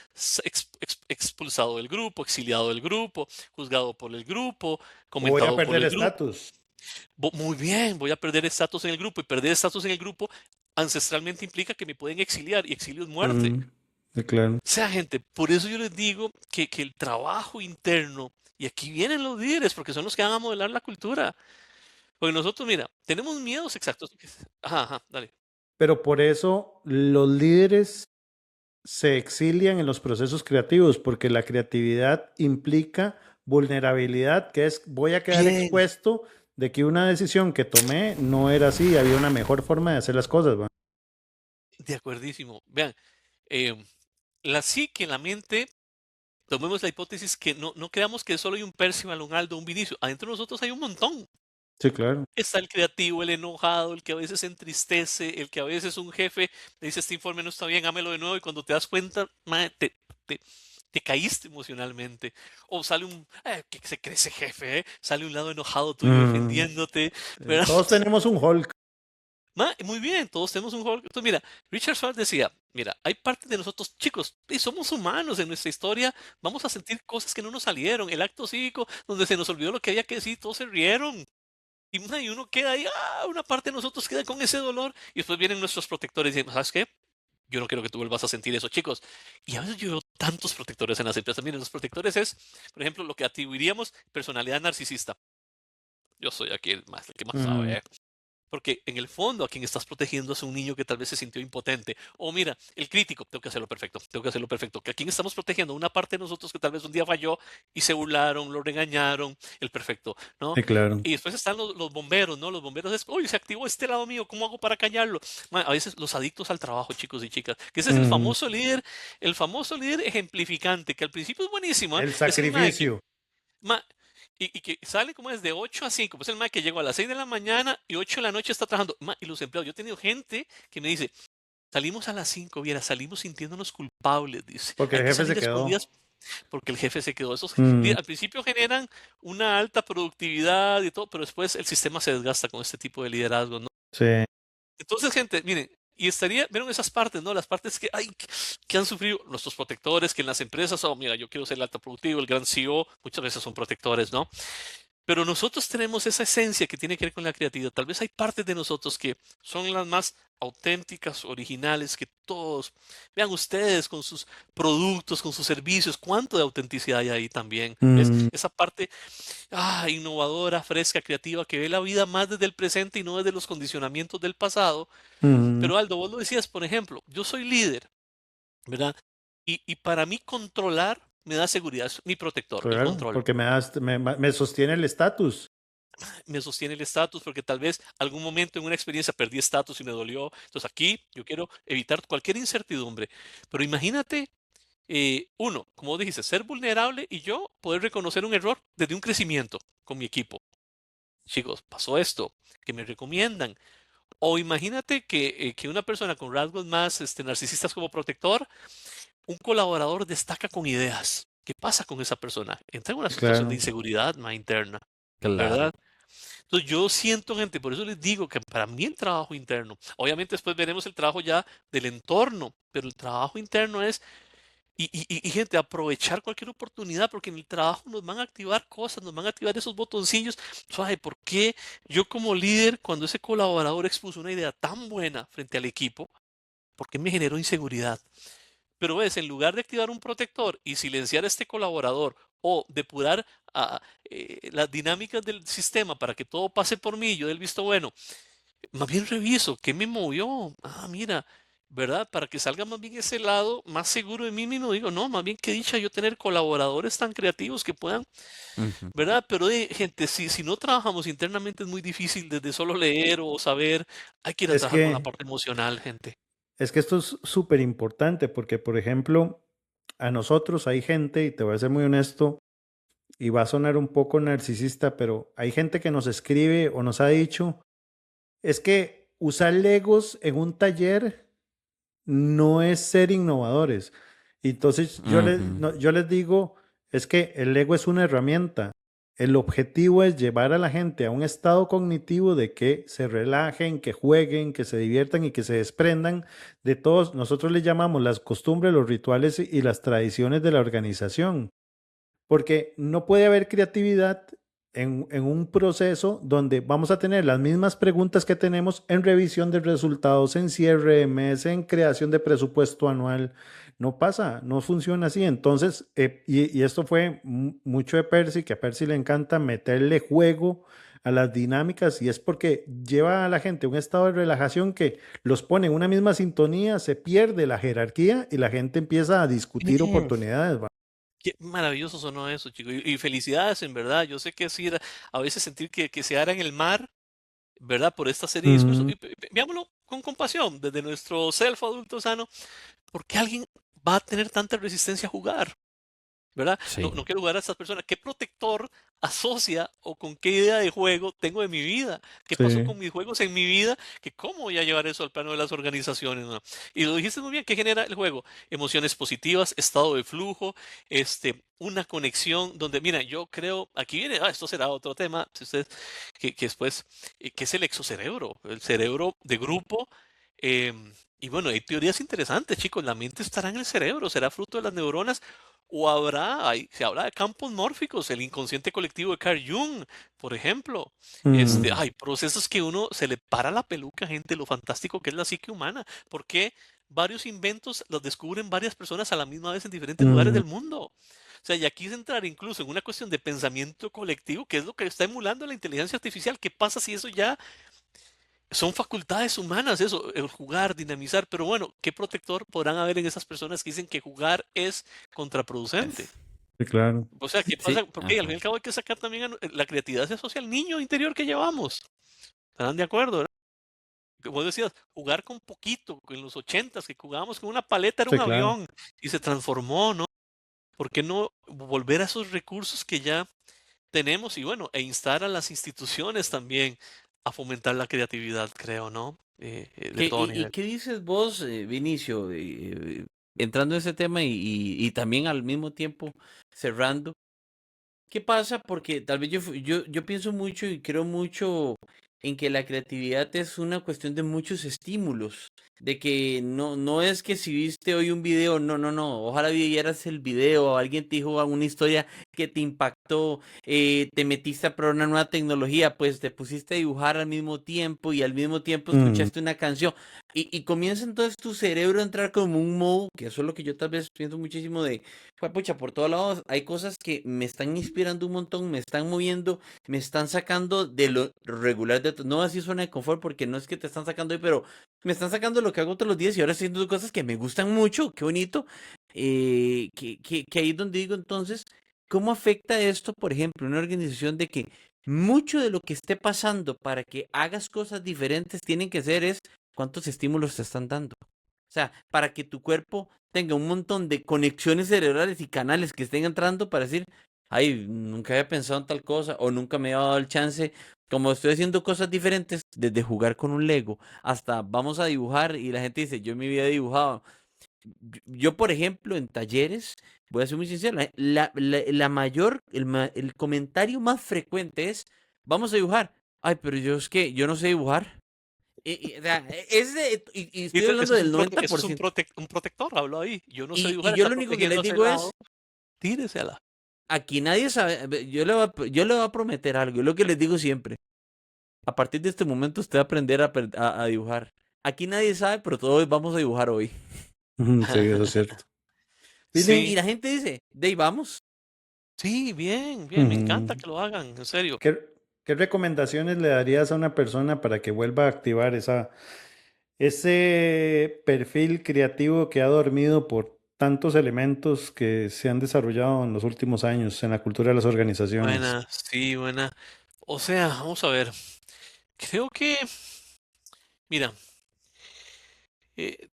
expulsado del grupo, exiliado del grupo, juzgado por el grupo, O voy a comentado por perder el grupo. estatus. Muy bien, voy a perder estatus en el grupo y perder estatus en el grupo ancestralmente implica que me pueden exiliar y exilio es muerte. Mm, sí, claro. O sea, gente, por eso yo les digo que el trabajo interno, y aquí vienen los líderes porque son los que van a modelar la cultura. Porque nosotros, mira, tenemos miedos exactos. Ajá, ajá, dale. Pero por eso los líderes se exilian en los procesos creativos, porque la creatividad implica vulnerabilidad, que es voy a quedar Bien, expuesto de que una decisión que tomé no era así, había una mejor forma de hacer las cosas, ¿va? de acuerdísimo. Vean, eh, la psique, la mente, tomemos la hipótesis que no creamos que solo hay un Percival, un Aldo, un Vinicio. Adentro de nosotros hay un montón. Sí, claro. Está el creativo, el enojado, el que a veces se entristece, el que a veces un jefe le dice este informe no está bien, hámelo de nuevo y cuando te das cuenta, mae, te- te caíste emocionalmente. O sale que se cree ese jefe, ¿eh? Sale un lado enojado tuyo Mm, defendiéndote, ¿verdad? todos tenemos un Hulk. Muy bien, todos tenemos un Hulk. Entonces, mira, Richard Schwartz decía, mira, hay parte de nosotros, chicos, y somos humanos en nuestra historia, vamos a sentir cosas que no nos salieron. El acto cívico, donde se nos olvidó lo que había que decir, todos se rieron. Y uno queda ahí, una parte de nosotros queda con ese dolor. Y después vienen nuestros protectores y dicen, ¿sabes qué? Yo no quiero que tú vuelvas a sentir eso, chicos. Y a veces yo veo tantos protectores en las empresas. Miren, los protectores es, por ejemplo, lo que atribuiríamos personalidad narcisista. Yo soy aquí el que más Mm, sabe. Porque en el fondo a quien estás protegiendo es un niño que tal vez se sintió impotente. O mira, el crítico, tengo que hacerlo perfecto, tengo que hacerlo perfecto. Que a quien estamos protegiendo una parte de nosotros que tal vez un día falló y se burlaron, lo regañaron, el perfecto, ¿no? sí, claro. Y después están los bomberos, ¿no? Los bomberos es, uy, se activó este lado mío, ¿cómo hago para callarlo? A veces los adictos al trabajo, chicos y chicas, que ese es Mm, el famoso líder ejemplificante, que al principio es buenísimo, ¿eh? el Es el mae que sacrificio. Ma- y que sale como es de 8 a 5, pues el mae que llegó a las 6 de la mañana y 8 de la noche está trabajando. Y los empleados, yo he tenido gente que me dice, salimos a las 5, viera, salimos sintiéndonos culpables, dice. Porque Hay el que jefe se salir quedó. escondidas porque el jefe se quedó. Mm, Al principio generan una alta productividad y todo, pero después el sistema se desgasta con este tipo de liderazgo, ¿no? sí. Entonces, gente, miren, y vieron esas partes, ¿no? Las partes que han sufrido nuestros protectores, que en las empresas, oh, mira, yo quiero ser el alto productivo, el gran CEO, muchas veces son protectores, ¿no? Pero nosotros tenemos esa esencia que tiene que ver con la creatividad. Tal vez hay partes de nosotros que son las más auténticas, originales, que todos, vean ustedes con sus productos, con sus servicios, cuánto de autenticidad hay ahí también. ¿Ves? Mm, Esa parte innovadora, fresca, creativa, que ve la vida más desde el presente y no desde los condicionamientos del pasado. mm, Pero Aldo, vos lo decías, por ejemplo, yo soy líder, ¿verdad? Y para mí controlar me da seguridad, es mi protector, el claro, control. porque me sostiene el estatus. Me sostiene el estatus porque tal vez algún momento en una experiencia perdí estatus y me dolió. Entonces aquí yo quiero evitar cualquier incertidumbre. Pero imagínate, uno, como dijiste, ser vulnerable y yo poder reconocer un error desde un crecimiento con mi equipo. Chicos, pasó esto, que me recomiendan. O imagínate que una persona con rasgos más narcisistas como protector, un colaborador destaca con ideas. ¿Qué pasa con esa persona? Entra en una situación de Claro. inseguridad más interna, Claro. ¿verdad? Entonces yo siento, gente, por eso les digo que para mí el trabajo interno, obviamente después veremos el trabajo ya del entorno, pero el trabajo interno es, gente, aprovechar cualquier oportunidad, porque en el trabajo nos van a activar cosas, nos van a activar esos botoncillos. ¿Sabe por qué yo como líder, cuando ese colaborador expuso una idea tan buena frente al equipo, por qué me generó inseguridad? Pero ves, en lugar de activar un protector y silenciar a este colaborador o depurar las dinámicas del sistema para que todo pase por mí, yo del visto bueno, más bien reviso qué me movió. Ah, mira, ¿verdad? Para que salga más bien ese lado más seguro de mí mismo, digo, no, más bien qué dicha yo tener colaboradores tan creativos que puedan, Ujú. ¿verdad? Pero gente, si no trabajamos internamente es muy difícil desde solo leer o saber, hay que ir a Es trabajar con la que, parte emocional, gente. es que esto es súper importante porque, por ejemplo, a nosotros hay gente, y te voy a ser muy honesto, y va a sonar un poco narcisista, pero hay gente que nos escribe o nos ha dicho, es que usar Legos en un taller no es ser innovadores. Y entonces Ujú. yo les digo, es que el Lego es una herramienta. El objetivo es llevar a la gente a un estado cognitivo de que se relajen, que jueguen, que se diviertan y que se desprendan de todos. Nosotros le llamamos las costumbres, los rituales y las tradiciones de la organización. Porque no puede haber creatividad en un proceso donde vamos a tener las mismas preguntas que tenemos en revisión de resultados, en cierre de mes, en creación de presupuesto anual. No pasa, no funciona así. Entonces, y esto fue mucho de Percy, que a Percy le encanta meterle juego a las dinámicas y es porque lleva a la gente a un estado de relajación que los pone en una misma sintonía, se pierde la jerarquía y la gente empieza a discutir oportunidades. ¿Va? Qué maravilloso sonó eso, chico. Y felicidades, en verdad. Yo sé que sí, a veces sentir que se ara en el mar, ¿verdad? Por esta serie de discursos. Ujú. Y veámoslo con compasión, desde nuestro self adulto sano. ¿Por qué alguien va a tener tanta resistencia a jugar? ¿Verdad? No, Sí. no quiero jugar a estas personas. ¿Qué protector asocia o con qué idea de juego tengo de mi vida? ¿Qué pasó Sí. con mis juegos en mi vida? Que cómo voy a llevar eso al plano de las organizaciones, ¿no? Y lo dijiste muy bien, ¿qué genera el juego? Emociones positivas, estado de flujo, una conexión donde, mira, yo creo, aquí viene, esto será otro tema, si ustedes, que después, que es el cerebro de grupo. Y bueno, hay teorías interesantes, chicos. La mente estará en el cerebro, será fruto de las neuronas o se habla de campos mórficos, el inconsciente colectivo de Carl Jung, por ejemplo. Mm, Hay procesos que uno se le para la peluca, gente, lo fantástico que es la psique humana. Porque varios inventos los descubren varias personas a la misma vez en diferentes lugares mm. del mundo? O sea, y aquí es entrar incluso en una cuestión de pensamiento colectivo, que es lo que está emulando la inteligencia artificial. ¿Qué pasa si eso ya son facultades humanas, eso, el jugar, dinamizar? Pero bueno, ¿qué protector podrán haber en esas personas que dicen que jugar es contraproducente? Es- Sí, claro. O sea, ¿qué Sí. pasa? Porque al fin y Ajá. al cabo hay que sacar también la creatividad se asocia al niño interior que llevamos. ¿Están de acuerdo, verdad? Como decías, jugar con poquito, en los 80s, que jugábamos con una paleta, era un Sí, claro. avión y se transformó, ¿no? ¿Por qué no volver a esos recursos que ya tenemos y bueno, e instar a las instituciones también a fomentar la creatividad, creo, ¿no? De todo Y nivel. qué dices vos, Vinicio, entrando en ese tema y también al mismo tiempo cerrando? ¿Qué pasa? Porque tal vez yo pienso mucho y creo mucho en que la creatividad es una cuestión de muchos estímulos, de que no es que si viste hoy un video, no, ojalá vieras el video o alguien te dijo una historia que te impactó, te metiste a probar una nueva tecnología, pues te pusiste a dibujar al mismo tiempo y al mismo tiempo Mm, escuchaste una canción y comienza entonces tu cerebro a entrar como un modo, que eso es lo que yo tal vez pienso muchísimo de pucha, por todos lados hay cosas que me están inspirando un montón, me están moviendo, me están sacando de lo regular, no así zona de confort, porque no es que te están sacando ahí, pero me están sacando lo que hago todos los días y ahora estoy haciendo cosas que me gustan mucho, qué bonito. Que ahí es donde digo entonces, ¿cómo afecta esto, por ejemplo, una organización de que mucho de lo que esté pasando para que hagas cosas diferentes tienen que ser es cuántos estímulos te están dando? O sea, para que tu cuerpo tenga un montón de conexiones cerebrales y canales que estén entrando para decir, ay, nunca había pensado en tal cosa o nunca me había dado el chance. Como estoy haciendo cosas diferentes, desde jugar con un Lego hasta vamos a dibujar y la gente dice, yo me había dibujado. Yo, por ejemplo, en talleres, voy a ser muy sincero, la mayor, el comentario más frecuente es, vamos a dibujar. Ay, pero yo es que yo no sé dibujar. O sea, y estoy hablando Eso es del eso es 90%. un protector, habló ahí. Yo no sé Y dibujar, yo está lo único que protegiendo les a ese digo es, lado, tíresela. aquí nadie sabe, yo le voy a prometer algo, es lo que les digo siempre. A partir de este momento usted va a aprender a dibujar. Aquí nadie sabe, pero todos vamos a dibujar hoy. Sí, eso es cierto. Y Sí, la gente dice, de ahí vamos. sí, bien, bien, me encanta Ujú. que lo hagan, en serio. ¿Qué, qué recomendaciones le darías a una persona para que vuelva a activar ese perfil creativo que ha dormido por tantos elementos que se han desarrollado en los últimos años en la cultura de las organizaciones? Buena, sí, buena. O sea, vamos a ver. Creo que, mira,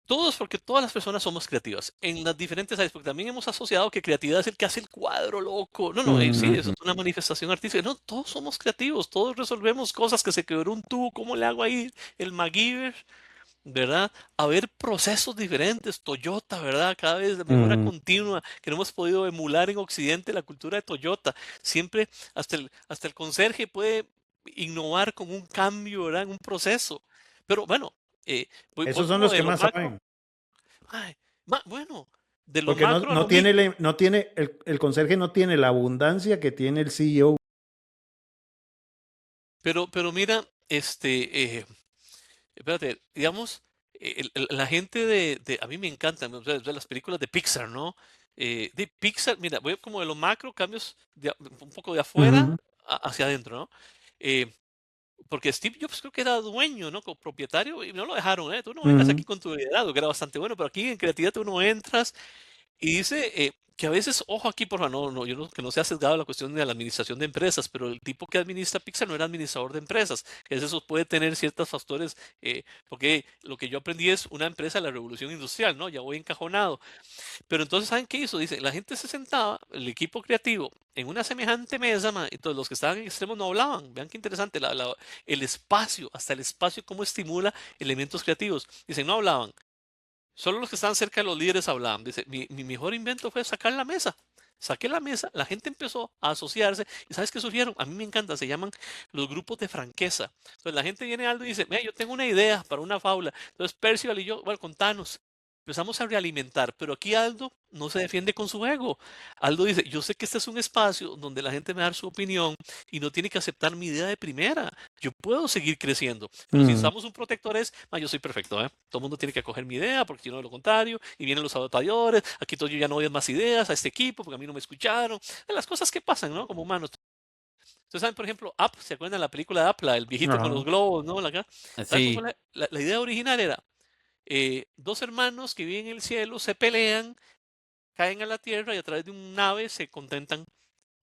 todos, porque todas las personas somos creativas en las diferentes áreas, porque también hemos asociado que creatividad es el que hace el cuadro loco. No, no, sí, eso Ujú. es una manifestación artística. No, todos somos creativos, todos resolvemos cosas que se quebró un tubo, ¿cómo le hago ahí el MacGyver? ¿Verdad? A ver procesos diferentes, Toyota, ¿verdad? Cada vez de mejora Mm, continua, que no hemos podido emular en Occidente la cultura de Toyota. Siempre, hasta el conserje puede innovar con un cambio, ¿verdad? En un proceso. Pero bueno, voy esos son como los de que lo más macro. saben, Ay, bueno, de lo porque macro a no lo micro. tiene, no tiene, el conserje no tiene la abundancia que tiene el CEO. Pero mira, espérate, digamos, la gente a mí me encantan, o sea, las películas de Pixar, ¿no? De Pixar, mira, voy como de lo macro, cambios un poco de afuera Ujú, hacia adentro, ¿no? Eh, porque Steve Jobs creo que era dueño, ¿no? Como propietario, y no lo dejaron, ¿eh? Tú no vengas ujú, aquí con tu liderazgo, que era bastante bueno, pero aquí en creatividad tú no entras. Y dice que a veces, ojo aquí, por favor, yo no, que no sea sesgado la cuestión de la administración de empresas, pero el tipo que administra Pixar no era administrador de empresas, que eso puede tener ciertos factores, porque lo que yo aprendí es una empresa de la revolución industrial, ¿no? Ya voy encajonado. Pero entonces, ¿saben qué hizo? Dice, la gente se sentaba, el equipo creativo, en una semejante mesa, y todos los que estaban en extremos no hablaban. Vean qué interesante, el espacio, hasta el espacio, cómo estimula elementos creativos. Dicen, no hablaban. Solo los que estaban cerca de los líderes hablaban. Dice, mi mejor invento fue sacar la mesa. Saqué la mesa, la gente empezó a asociarse. ¿Y sabes qué surgieron? A mí me encanta, se llaman los grupos de franqueza. Entonces la gente viene a Aldo y dice, mira, yo tengo una idea para una fábula. Entonces Percival y yo, bueno, contanos. Empezamos a realimentar, pero aquí Aldo no se defiende con su ego. Aldo dice, yo sé que este es un espacio donde la gente me da su opinión y no tiene que aceptar mi idea de primera. Yo puedo seguir creciendo, pero si ujú, usamos un protector es, yo soy perfecto, ¿eh? Todo el mundo tiene que acoger mi idea porque si no, de lo contrario, y vienen los saboteadores, aquí todo yo ya no doy más ideas a este equipo porque a mí no me escucharon. Las cosas que pasan, ¿no? Como humanos. Ustedes saben, por ejemplo, Up, ¿se acuerdan de la película de Up, el viejito con los ajá, globos, ¿no? ¿Saben cómo fue Así, la idea original? Era dos hermanos que viven en el cielo, se pelean, caen a la tierra y a través de un nave se contentan.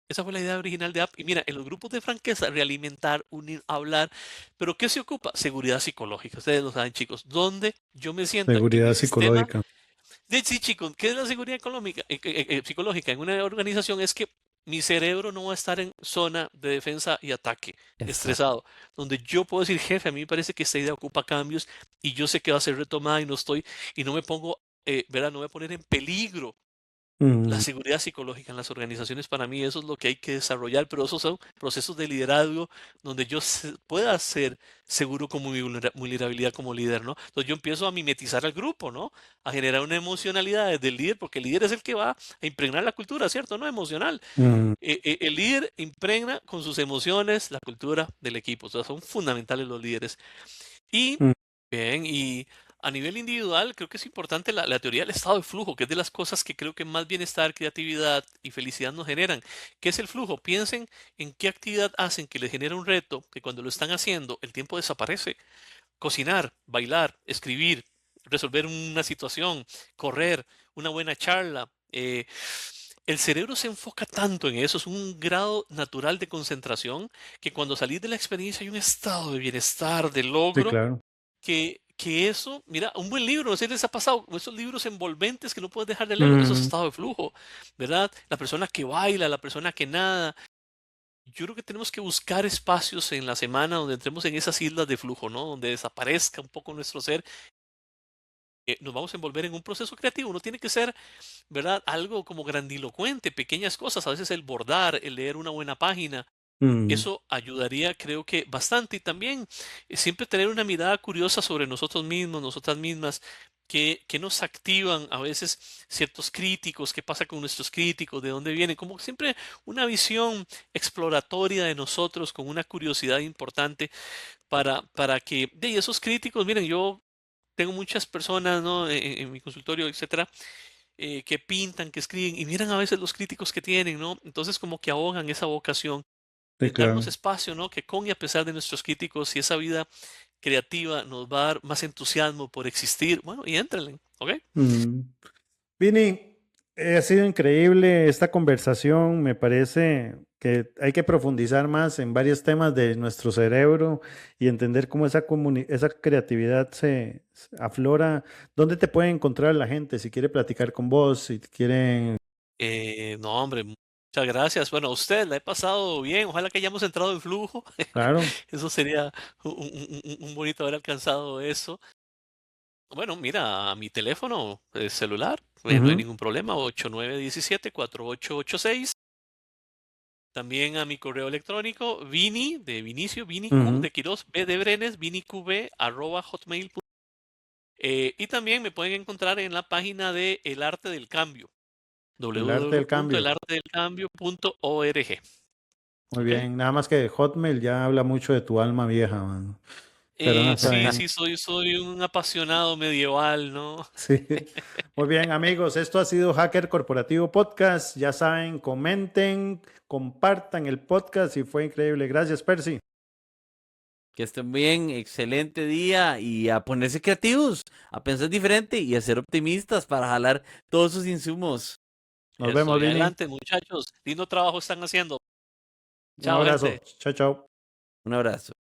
Esa fue la idea original de App. Y mira, en los grupos de franqueza, realimentar, unir, hablar. Pero ¿qué se ocupa? Seguridad psicológica. Ustedes lo saben, chicos. Donde yo me sienta que mi seguridad sistema psicológica. sí, chicos, ¿qué es la seguridad económica, psicológica en una organización? Es que mi cerebro no va a estar en zona de defensa y ataque, exacto. estresado, donde yo puedo decir, jefe, a mí me parece que esta idea ocupa cambios y yo sé que va a ser retomada y no me pongo, ¿verdad? No voy a poner en peligro la Ujú, seguridad psicológica en las organizaciones. Para mí eso es lo que hay que desarrollar, pero esos son procesos de liderazgo donde yo pueda ser seguro como mi vulnerabilidad como líder, ¿no? Entonces yo empiezo a mimetizar al grupo, ¿no? A generar una emocionalidad desde el líder, porque el líder es el que va a impregnar la cultura, ¿cierto? No emocional. ujú, El líder impregna con sus emociones la cultura del equipo. O sea, son fundamentales los líderes. Y, ujú, bien, y a nivel individual, creo que es importante la teoría del estado de flujo, que es de las cosas que creo que más bienestar, creatividad y felicidad nos generan. ¿Qué es el flujo? Piensen en qué actividad hacen que les genera un reto, que cuando lo están haciendo, el tiempo desaparece. Cocinar, bailar, escribir, resolver una situación, correr, una buena charla. El cerebro se enfoca tanto en eso, es un grado natural de concentración, que cuando salís de la experiencia hay un estado de bienestar, de sí, logro claro. que eso, mira, un buen libro, no sé si les ha pasado, esos libros envolventes que no puedes dejar de leer, eso es estado de flujo, ¿verdad? La persona que baila, la persona que nada. Yo creo que tenemos que buscar espacios en la semana donde entremos en esas islas de flujo, ¿no? Donde desaparezca un poco nuestro ser. Nos vamos a envolver en un proceso creativo. No tiene que ser, ¿verdad? Algo como grandilocuente, pequeñas cosas. A veces el bordar, el leer una buena página, Mm, eso ayudaría, creo que bastante. Y también siempre tener una mirada curiosa sobre nosotros mismos, nosotras mismas, que nos activan a veces ciertos críticos, qué pasa con nuestros críticos, de dónde vienen, como siempre una visión exploratoria de nosotros con una curiosidad importante para que de esos críticos, miren, yo tengo muchas personas, ¿no? En mi consultorio, etcétera, que pintan, que escriben y miran a veces los críticos que tienen, ¿no? Entonces como que ahogan esa vocación sí, darnos claro. espacio, ¿no? Que con y a pesar de nuestros críticos y esa vida creativa nos va a dar más entusiasmo por existir. Bueno, y éntrenle, ¿ok? Mm. Vini, ha sido increíble esta conversación. Me parece que hay que profundizar más en varios temas de nuestro cerebro y entender cómo esa creatividad se aflora. ¿Dónde te puede encontrar la gente si quiere platicar con vos, si quieren? No, hombre, muchas gracias. Bueno, a usted la he pasado bien. Ojalá que hayamos entrado en flujo. Claro. Eso sería un bonito haber alcanzado eso. Bueno, mira, a mi teléfono celular, no hay Ujú, ningún problema, 8917-4886. También a mi correo electrónico, Vini, de Vinicio, Viniq, ujú. de Quiroz, B de Brenes, viniqb, @hotmail. Y también me pueden encontrar en la página de El Arte del Cambio, El arte del cambio. www.elartedelcambio.org. Muy ¿Ok? bien. Nada más que Hotmail ya habla mucho de tu alma vieja, mano. Pero no está Sí, bien. sí, soy un apasionado medieval, ¿no? Sí. Muy bien, amigos. Esto ha sido Hacker Corporativo Podcast. Ya saben, comenten, compartan el podcast y fue increíble. Gracias, Percy. Que estén bien, excelente día y a ponerse creativos, a pensar diferente y a ser optimistas para jalar todos sus insumos. Nos Eso, vemos, y Vini. adelante, muchachos. Lindo trabajo están haciendo. Un Chao, abrazo. gente. Chao, chao. Un abrazo.